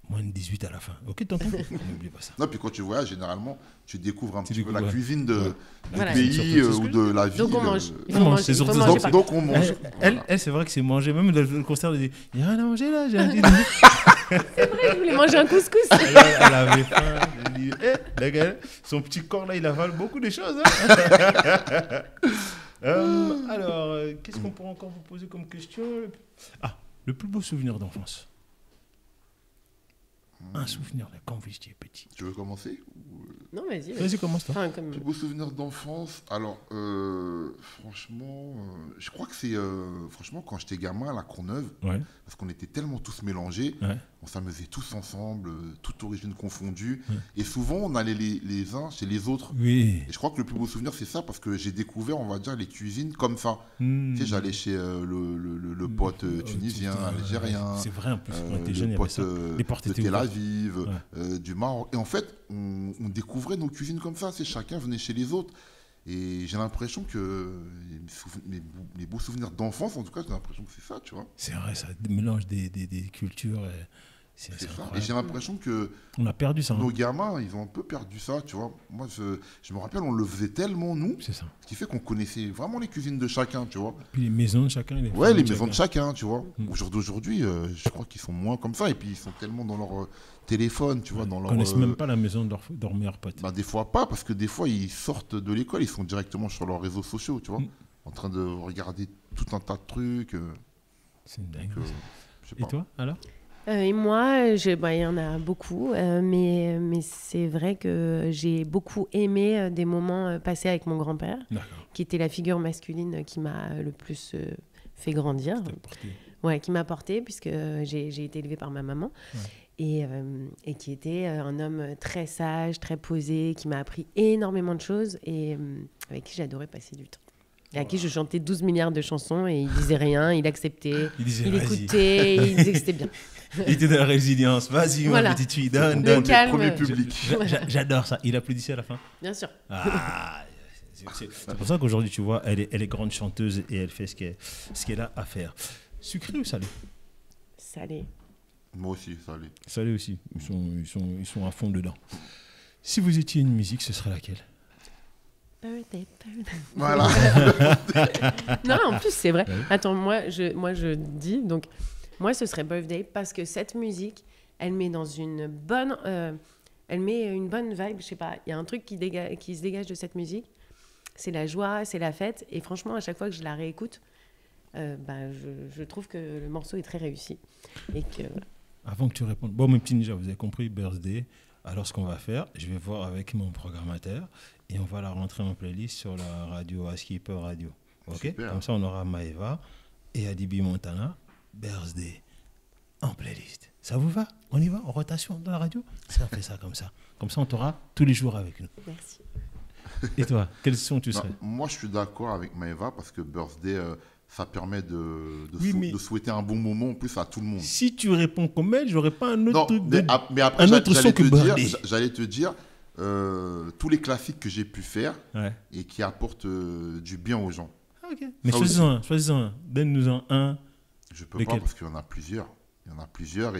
moins de 18 à la fin. Ok, t'entends? N'oublie pas ça. Non, puis quand tu voyages, généralement, tu découvres un petit peu la ouais. cuisine du Voilà. pays ou de la ville. Donc on mange. Il On faut mange, manger, c'est il faut surtout manger ça. par Donc on mange. Elle, c'est vrai que c'est manger. Même le concert, elle dit, il n'y a rien à manger là, j'ai un dîner. C'est vrai, je voulais manger un couscous. Elle avait faim. Elle dit, la gars, son petit corps là, il avale beaucoup de choses. Hein. Alors, qu'est-ce qu'on pourrait encore vous poser comme question? Ah, le plus beau souvenir d'enfance. Un souvenir là, quand vous étiez petit. Tu veux commencer? Non, vas-y. Vas-y, commence toi. Enfin, comme... Plus beau souvenir d'enfance. Alors, franchement, je crois que c'est franchement quand j'étais gamin à la Courneuve, Ouais. parce qu'on était tellement tous mélangés, Ouais. on s'amusait tous ensemble, toute origine confondue, Ouais. et souvent on allait les uns chez les autres. Oui. Et je crois que le plus beau souvenir c'est ça, parce que j'ai découvert, on va dire, les cuisines comme ça. Hmm. Tu sais, j'allais chez le pote tunisien, algérien, C'est vrai en plus. On était jeunes, il y le avait pote ça. Les portes de étaient Tel ouvertes. Aviv, du Maroc. Et en fait, on découvrait nos cuisines comme ça. C'est chacun venait chez les autres. Et j'ai l'impression que les beaux souvenirs d'enfance, en tout cas, j'ai l'impression que c'est ça, tu vois. C'est vrai, ça mélange des cultures. C'est C'est ça. incroyable. Et j'ai l'impression que On a perdu ça. Hein. nos gamins, ils ont un peu perdu ça, tu vois. Moi, je me rappelle, on le faisait tellement, nous, C'est ça. ce qui fait qu'on connaissait vraiment les cuisines de chacun, tu vois. Puis les maisons de chacun. Ouais, les maisons de chacun, tu vois. Mm. Aujourd'hui, je crois qu'ils sont moins comme ça. Et puis, ils sont tellement dans leur téléphone, tu vois. Dans Ils leur, connaissent même pas la maison de leur meilleur pote. Bah, des fois pas, parce que des fois, ils sortent de l'école, ils sont directement sur leurs réseaux sociaux, tu vois. Mm. En train de regarder tout un tas de trucs. C'est dingue. Je sais Et pas. toi, alors? Et moi, il y en a beaucoup, mais c'est vrai que j'ai beaucoup aimé des moments passés avec mon grand-père, D'accord. qui était la figure masculine qui m'a le plus fait grandir. T'as porté. Ouais, qui m'a portée, puisque j'ai été élevée par ma maman. Ouais. Et qui était un homme très sage, très posé, qui m'a appris énormément de choses et avec qui j'adorais passer du temps. Et à qui je chantais 12 milliards de chansons et il disait rien, il acceptait, il écoutait, il disait que c'était bien. Il était dans la résilience. Vas-y, Voilà. ma petite fille, donne, Le donne. calme. Premier public. J'adore ça. Il applaudissait à la fin. Bien sûr. Ah, c'est pour ça qu'aujourd'hui, tu vois, elle est grande chanteuse et elle fait ce qu'elle a à faire. Sucré ou salé? Salé. Moi aussi, ça allait. Salé aussi. Ils sont à fond dedans. Si vous étiez une musique, ce serait laquelle? Birthday. Voilà. Non, en plus, c'est vrai. Ouais. Attends, moi, je dis, donc, moi, ce serait Birthday parce que cette musique, elle met dans une bonne... elle met une bonne vibe, je sais pas. Il y a un truc qui se dégage de cette musique. C'est la joie, c'est la fête. Et franchement, à chaque fois que je la réécoute, je trouve que le morceau est très réussi. Et que... Avant que tu répondes, bon, mes petits ninjas, vous avez compris, Birthday. Alors, ce qu'on va faire, je vais voir avec mon programmateur et on va la rentrer en playlist sur la radio Askipper Radio. Ok? Super. Comme ça, on aura Maeva et Adibi Montana, Birthday en playlist. Ça vous va? On y va en rotation dans la radio? Ça fait ça comme ça. Comme ça, on t'aura tous les jours avec nous. Merci. Et toi, quel son tu Non, serais? moi, je suis d'accord avec Maeva parce que Birthday, ça permet de Oui, mais- souhaiter un bon moment en plus à tout le monde. Si tu réponds comme elle, j'aurais pas un autre Non, truc mais après, un autre son que Birthday. j'allais te dire tous les classiques que j'ai pu faire Ouais. et qui apportent du bien aux gens. Ok. Mais Ça choisis-en un. Donne-nous-en un. Je peux Lesquels? pas parce qu'il y en a plusieurs. Il y en a plusieurs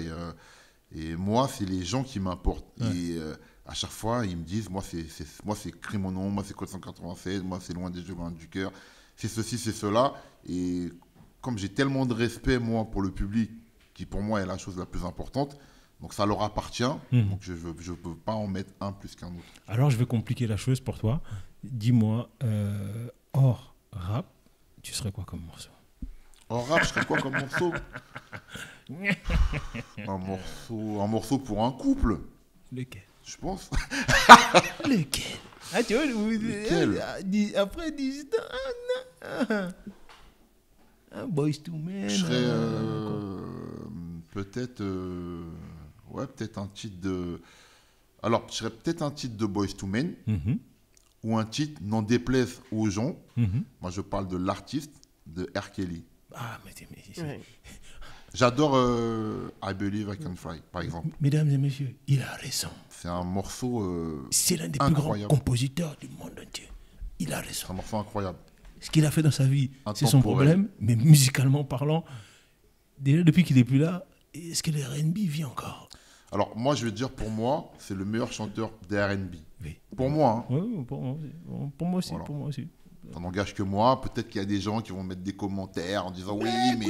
et moi, c'est les gens qui m'importent. Ouais. Et à chaque fois, ils me disent, moi, c'est Crie mon nom, moi, c'est Code 196, moi, c'est Loin des jeux, loin du cœur. C'est ceci, c'est cela. Et comme j'ai tellement de respect, moi, pour le public, qui pour moi est la chose la plus importante, donc ça leur appartient. Donc je ne peux pas en mettre un plus qu'un autre. Alors, je vais compliquer la chose pour toi. Dis-moi, hors rap, tu serais quoi comme morceau? En rap, je serais quoi comme morceau? Un morceau pour un couple, Lequel? je pense. Lequel? Ah, tu vois, Lequel? Après 18 ans, un Boys to Men. Je serais peut-être peut-être un titre de... Alors, je serais peut-être un titre de Boys to Men ou un titre, n'en déplaise aux gens. Moi, je parle de l'artiste, de R. Kelly. Ah, mais Ouais. J'adore I Believe I Can Fly, par exemple. Mesdames et messieurs, il a raison. C'est un morceau c'est l'un des plus grands compositeurs du monde entier. Il a raison. C'est un morceau incroyable. Ce qu'il a fait dans sa vie, c'est son problème, mais musicalement parlant, déjà depuis qu'il n'est plus là, est-ce que le R&B vit encore? Alors, moi, je vais te dire, pour moi, c'est le meilleur chanteur des R&B. Oui. Pour moi. Hein. Oui, pour moi aussi. Voilà. Pour moi aussi. Ça n'engage que moi. Peut-être qu'il y a des gens qui vont mettre des commentaires en disant oui, mais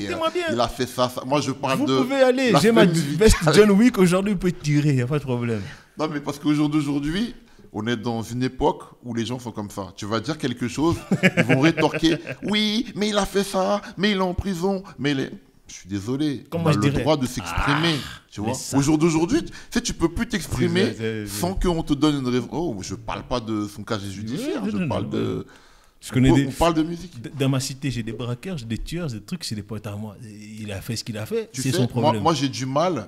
il a fait ça. Moi, je parle de. Vous pouvez aller. J'ai ma veste John Wick aujourd'hui, peut tirer, il n'y a pas de problème. Non, mais parce qu'aujourd'hui, on est dans une époque où les gens sont comme ça. Tu vas dire quelque chose, ils vont rétorquer oui, mais il a fait ça, mais il est en prison, mais il est. Je suis désolé, on a le droit de s'exprimer, tu vois. Au jour d'aujourd'hui, tu peux plus t'exprimer sans qu'on te donne une raison. Oh, je parle pas de son casier judiciaire, je parle de... On parle de musique. Dans ma cité, j'ai des braqueurs, j'ai des tueurs, des trucs, c'est des potes à moi. Il a fait ce qu'il a fait, c'est son problème. Moi, j'ai du mal,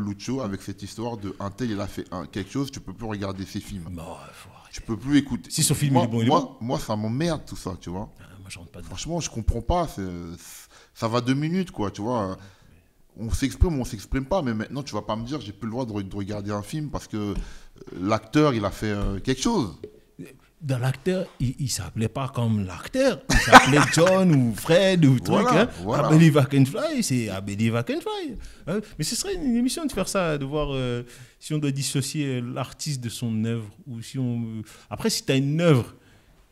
Lucho, avec cette histoire de un tel, il a fait quelque chose, tu peux plus regarder ses films. Tu peux plus écouter. Si son film est bon, moi, ça m'emmerde tout ça, tu vois. Moi, je rentre pas dedans. Franchement, je comprends pas. Ça va 2 minutes, quoi, tu vois. On s'exprime ou on s'exprime pas, mais maintenant, tu vas pas me dire, j'ai plus le droit de regarder un film parce que l'acteur, il a fait quelque chose. Dans l'acteur, il s'appelait pas comme l'acteur. Il s'appelait John ou Fred ou truc. I Believe I Can Fly, c'est I Believe I Can Fly. Mais ce serait une émission de faire ça, de voir si on doit dissocier l'artiste de son œuvre. Ou si on... Après, si tu as une œuvre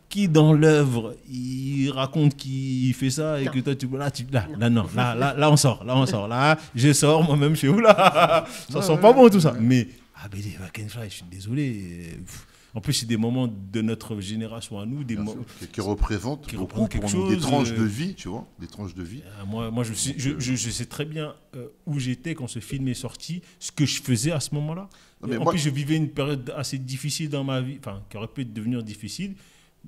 qui dans l'œuvre il raconte qu'il fait ça et non. Que toi tu là on sort là je sors moi-même chez vous là ça sent pas bon tout ça mais Believe I Can Fly, je suis désolé. En plus, c'est des moments de notre génération à nous, qui représentent quelque chose, des tranches de vie, tu vois, des tranches de vie. Moi, je sais très bien où j'étais quand ce film est sorti, ce que je faisais à ce moment-là. Plus, je vivais une période assez difficile dans ma vie, enfin, qui aurait pu devenir difficile.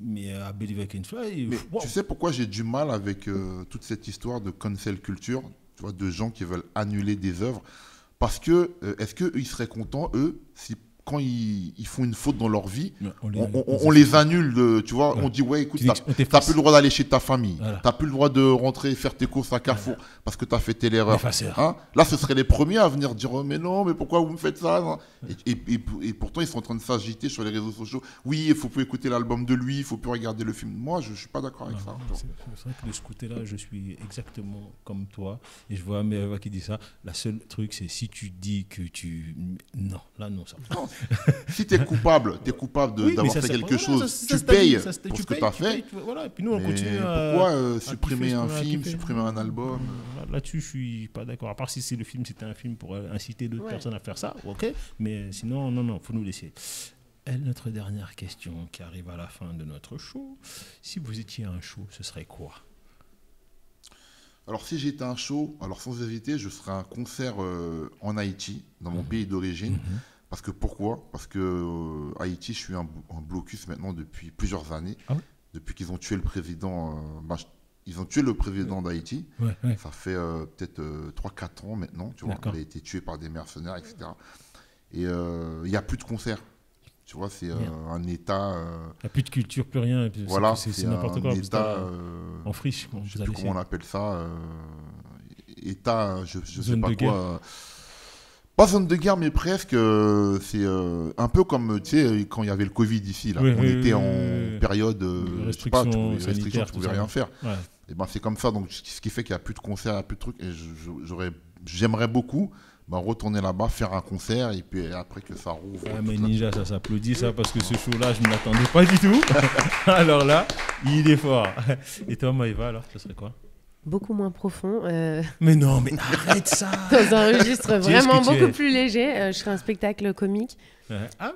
Mais à Believe I Can Fly... Tu sais pourquoi j'ai du mal avec toute cette histoire de cancel culture, tu vois, de gens qui veulent annuler des œuvres. Parce que, est-ce qu'ils seraient contents, eux, si quand ils font une faute dans leur vie, on les annule, tu vois, on dit ouais, écoute, t'as plus le droit d'aller chez ta famille, t'as plus le droit de rentrer faire tes courses à Carrefour parce que t'as fait telle erreur. Hein? Là, ce seraient les premiers à venir dire oh, mais non, mais pourquoi vous me faites ça? Et pourtant, ils sont en train de s'agiter sur les réseaux sociaux. Oui, il faut plus écouter l'album de lui, il faut plus regarder le film. Moi, je suis pas d'accord avec ça. C'est vrai que de ce côté-là, je suis exactement comme toi. Et je vois Meva qui dit ça. La seule truc, c'est si tu dis que tu... Non, là, non, ça... Si tu es coupable d'avoir fait quelque chose, tu payes pour ce que tu as fait. Voilà, et puis nous, on continue pourquoi supprimer un film, supprimer un album? Là-dessus, je suis pas d'accord. À part si le film, c'était un film pour inciter d'autres personnes à faire ça, ok. Mais sinon, non, faut nous laisser. Notre dernière question qui arrive à la fin de notre show. Si vous étiez un show, ce serait quoi? Alors, si j'étais un show, alors sans hésiter, je ferais un concert en Haïti, dans mon pays d'origine. Parce que pourquoi? Parce que Haïti, je suis en blocus maintenant depuis plusieurs années. Ah oui? Depuis qu'ils ont tué le président, ils ont tué le président d'Haïti. Ouais. Ça fait peut-être 3-4 ans maintenant. Tu vois, il a été tué par des mercenaires, etc. Et il n'y a plus de concerts. Tu vois, c'est un État... Il n'y a plus de culture, plus rien. Et puis voilà, c'est n'importe quoi. État, en friche. Je ne sais plus comment on appelle ça. État, je ne sais pas quoi... Pas zone de guerre, mais presque. C'est un peu comme, tu sais, quand il y avait le Covid ici. Là, on était en période restrictions, tu ne pouvais rien faire. Ouais. Et ben, c'est comme ça. Donc, ce qui fait qu'il n'y a plus de concerts, il n'y a plus de trucs. Et j'aimerais beaucoup retourner là-bas, faire un concert. Et puis après que ça rouvre. Ah, mais Ninja, ça s'applaudit, ça, parce que ce show-là, je ne m'attendais pas du tout. Alors là, il est fort. Et toi, Maëva, alors, ça serait quoi? Beaucoup moins profond. Mais non, mais arrête ça. Dans un registre vraiment beaucoup plus léger. Je serai un spectacle comique.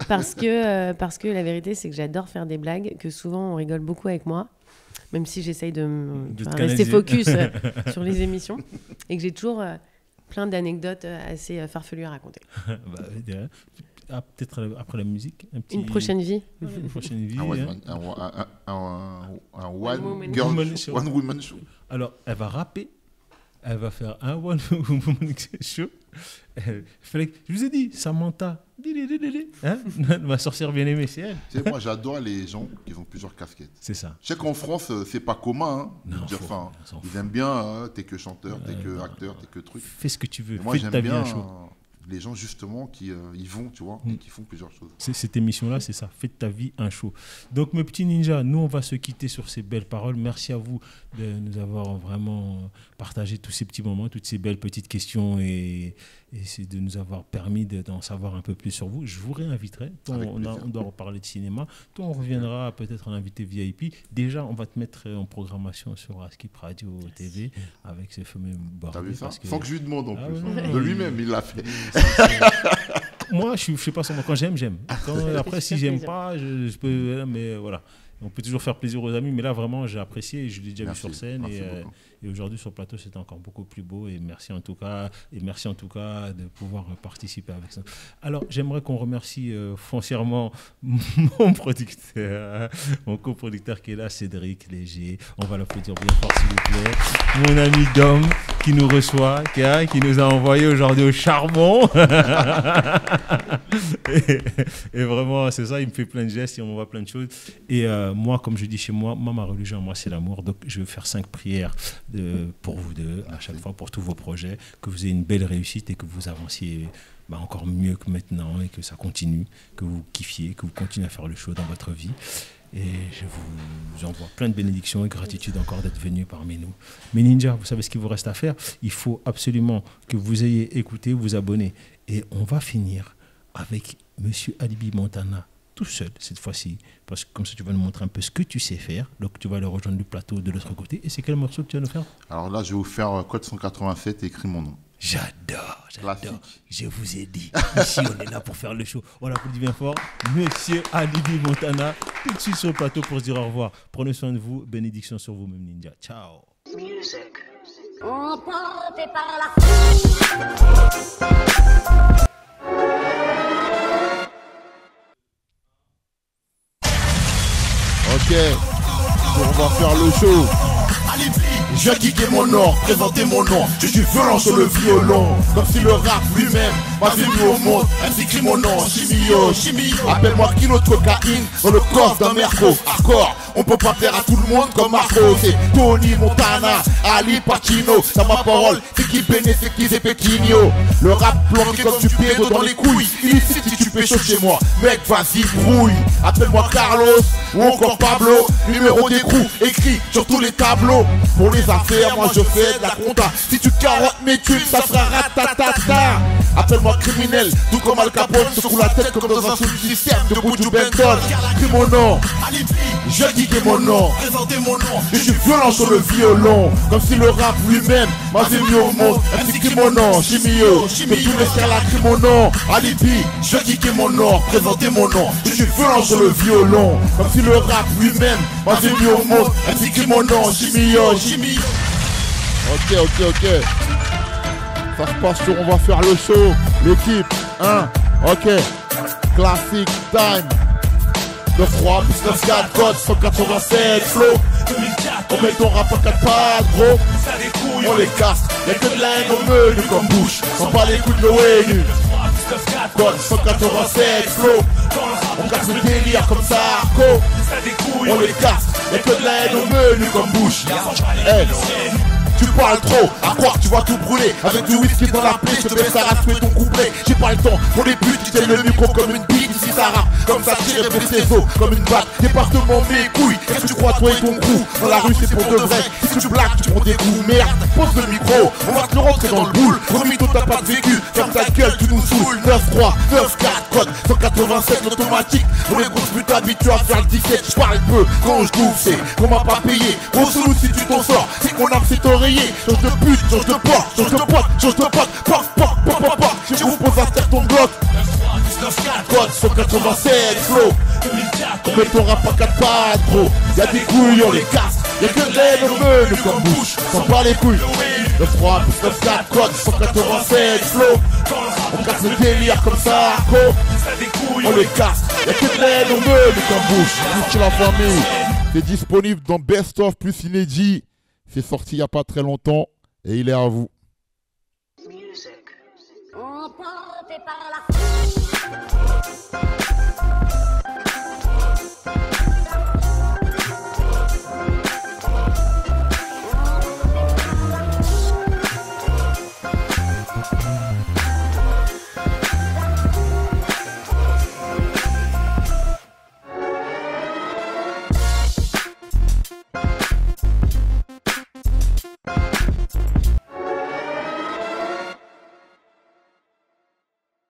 Parce que la vérité, c'est que j'adore faire des blagues, que souvent on rigole beaucoup avec moi, même si j'essaye de rester focus sur les émissions, et que j'ai toujours plein d'anecdotes assez farfelues à raconter. Peut-être après la musique. Une prochaine vie. Une prochaine vie. Un one woman show. Alors, elle va rapper. Elle va faire un one woman show. Je vous ai dit, Samantha. Hein? Ma sorcière bien-aimée, c'est elle. Tu sais, moi, j'adore les gens qui ont plusieurs casquettes. C'est ça. Je sais qu'en France, c'est pas commun. Non, de dire, ils aiment bien, t'es que chanteur, t'es que acteur, t'es que truc. Fais ce que tu veux. Moi, Fais ta vie un show. Les gens justement qui y vont, tu vois, et qui font plusieurs choses. Cette émission-là, c'est ça. Fais de ta vie un show. Donc, mes petits ninjas, nous, on va se quitter sur ces belles paroles. Merci à vous de nous avoir vraiment partagé tous ces petits moments, toutes ces belles petites questions et de nous avoir permis d'en savoir un peu plus sur vous. Je vous réinviterai. On doit reparler de cinéma. Toi, on reviendra peut-être en invité VIP. Déjà, on va te mettre en programmation sur Skip Radio TV avec ce fameux bordel. T'as vu ça? Que... Sans que je lui demande en plus. Ouais. De lui-même, il l'a fait. Moi, je sais pas sur moi. Quand j'aime. Après, si j'aime pas, je peux. Mais voilà. On peut toujours faire plaisir aux amis, mais là, vraiment, j'ai apprécié. Je l'ai déjà vu sur scène. Et aujourd'hui, sur le plateau, c'était encore beaucoup plus beau. Et merci en tout cas de pouvoir participer avec ça. Alors, j'aimerais qu'on remercie foncièrement mon producteur, mon coproducteur qui est là, Cédric Léger. On va l'applaudir bien fort, s'il vous plaît. Mon ami Dom qui nous reçoit, qui nous a envoyé aujourd'hui au charbon. et vraiment, c'est ça, il me fait plein de gestes, il m'envoie plein de choses. Et moi, comme je dis chez moi, ma religion, moi, c'est l'amour. Donc, je vais faire 5 prières pour vous deux, à chaque fois, pour tous vos projets, que vous ayez une belle réussite et que vous avanciez encore mieux que maintenant et que ça continue, que vous kiffiez, que vous continuez à faire le show dans votre vie. Et je vous envoie plein de bénédictions et gratitude encore d'être venus parmi nous. Mais Ninja, vous savez ce qu'il vous reste à faire? Il faut absolument que vous ayez écouté, vous abonner. Et on va finir avec Monsieur Alibi Montana, tout seul cette fois-ci. Parce que comme ça, tu vas nous montrer un peu ce que tu sais faire. Donc, tu vas aller rejoindre le plateau de l'autre côté. Et c'est quel morceau que tu vas nous faire? Alors là, je vais vous faire Code 187 et écris mon nom. J'adore. Classique. Je vous ai dit. Ici, on est là pour faire le show. On applaudit bien fort. Monsieur Alibi Montana, tout de suite sur le plateau pour se dire au revoir. Prenez soin de vous. Bénédiction sur vous-même, Ninja. Ciao. Music. Emporté par la foule. Ok, on va faire le show. Je viens kicker mon nom, présenter mon nom. Je suis violent sur le violon. Comme si le rap lui-même m'avait mis au monde. Ainsi crie mon nom, Chimio. Appelle-moi kilo de cocaïne dans le coffre d'un merco. Hardcore, on peut pas plaire à tout le monde comme Marco. C'est Tony Montana, Ali Pacino. Dans ma parole, c'est qui bénéficie, c'est Pequigno. Le rap planqué comme du pédo dans les couilles. Illicite si tu pécho chez moi. Mec, vas-y, brouille. Appelle-moi Carlos ou encore Pablo. Numéro d'écrou écrit sur tous les tableaux. Pour les affaires, moi je fais de la compta. Si tu carottes mes thunes, ça sera ratatata. Appelle-moi criminel, tout comme Al Capone. Secoue la tête comme dans un sous-système de Buju Benton. Crie mon nom, je dis que mon nom, présentez mon nom. Je suis violent sur le violon, comme si le rap lui-même m'avait mis au monde. Ainsi crie mon nom, Chimio. Mais tous les stars là crient mon nom, Alibi. Je dis que mon nom, présentez mon nom. Je suis violent sur le violon, comme si le rap lui-même m'avait mis au monde. Ainsi crie mon nom, Chimio. Ok. Ça se passe sur On va faire le show. L'équipe, ok. Classic time. 9-3, plus 9-4, code 187, flow. On met ton rap en 4 pattes, gros. On les casse, y'a que de la haine au menu comme bouche. On bat les coups de l'ONU. Code 187, flow. On casse le délire comme ça, arco. On les casse, y'a que de la haine au menu comme bouche. Hey. Tu parles trop, à croire que tu vas tout brûler. Avec du whisky dans la plaie, je te baisse à rater ton couplet. J'ai pas le temps pour les buts, tu tiens le micro comme une bite. Ici ça rappe, comme ça tire et ses os, comme une batte. Département mes couilles, qu'est-ce que tu crois toi et ton crew? Dans la rue c'est pour de vrai, si tu blagues tu prends des coups. Merde, pose le micro, on va te le rentrer dans le boule. Promis toi t'as pas de vécu, ferme ta gueule tu nous saoules. 9-3, 9-4, code 187 l'automatique. Pour les grosses putes habituées à faire le 17, je parle peu, quand je bouffe c'est qu'on m'a pas payé. Gros sous si tu t'en sors, c'est qu'on a c'est oreiller. Change de pute, change de porte, change de pote, change de pote. Poc. Je vous pose à terre ton bloc. Code 187, flow. On met ton rap à 4 pattes, gros. Y'a des couilles, on les casse. Y'a que de l'aide au menu comme bouche. S'en bat les couilles. 9-3, plus 9-4, code 187, flow. On casse le délire comme ça, arco. On les casse. Y'a que de l'aide au menu comme bouche. Toute la famille. C'est disponible dans Best of plus inédit. C'est sorti il n'y a pas très longtemps et il est à vous. Emporté par la foule. Yes.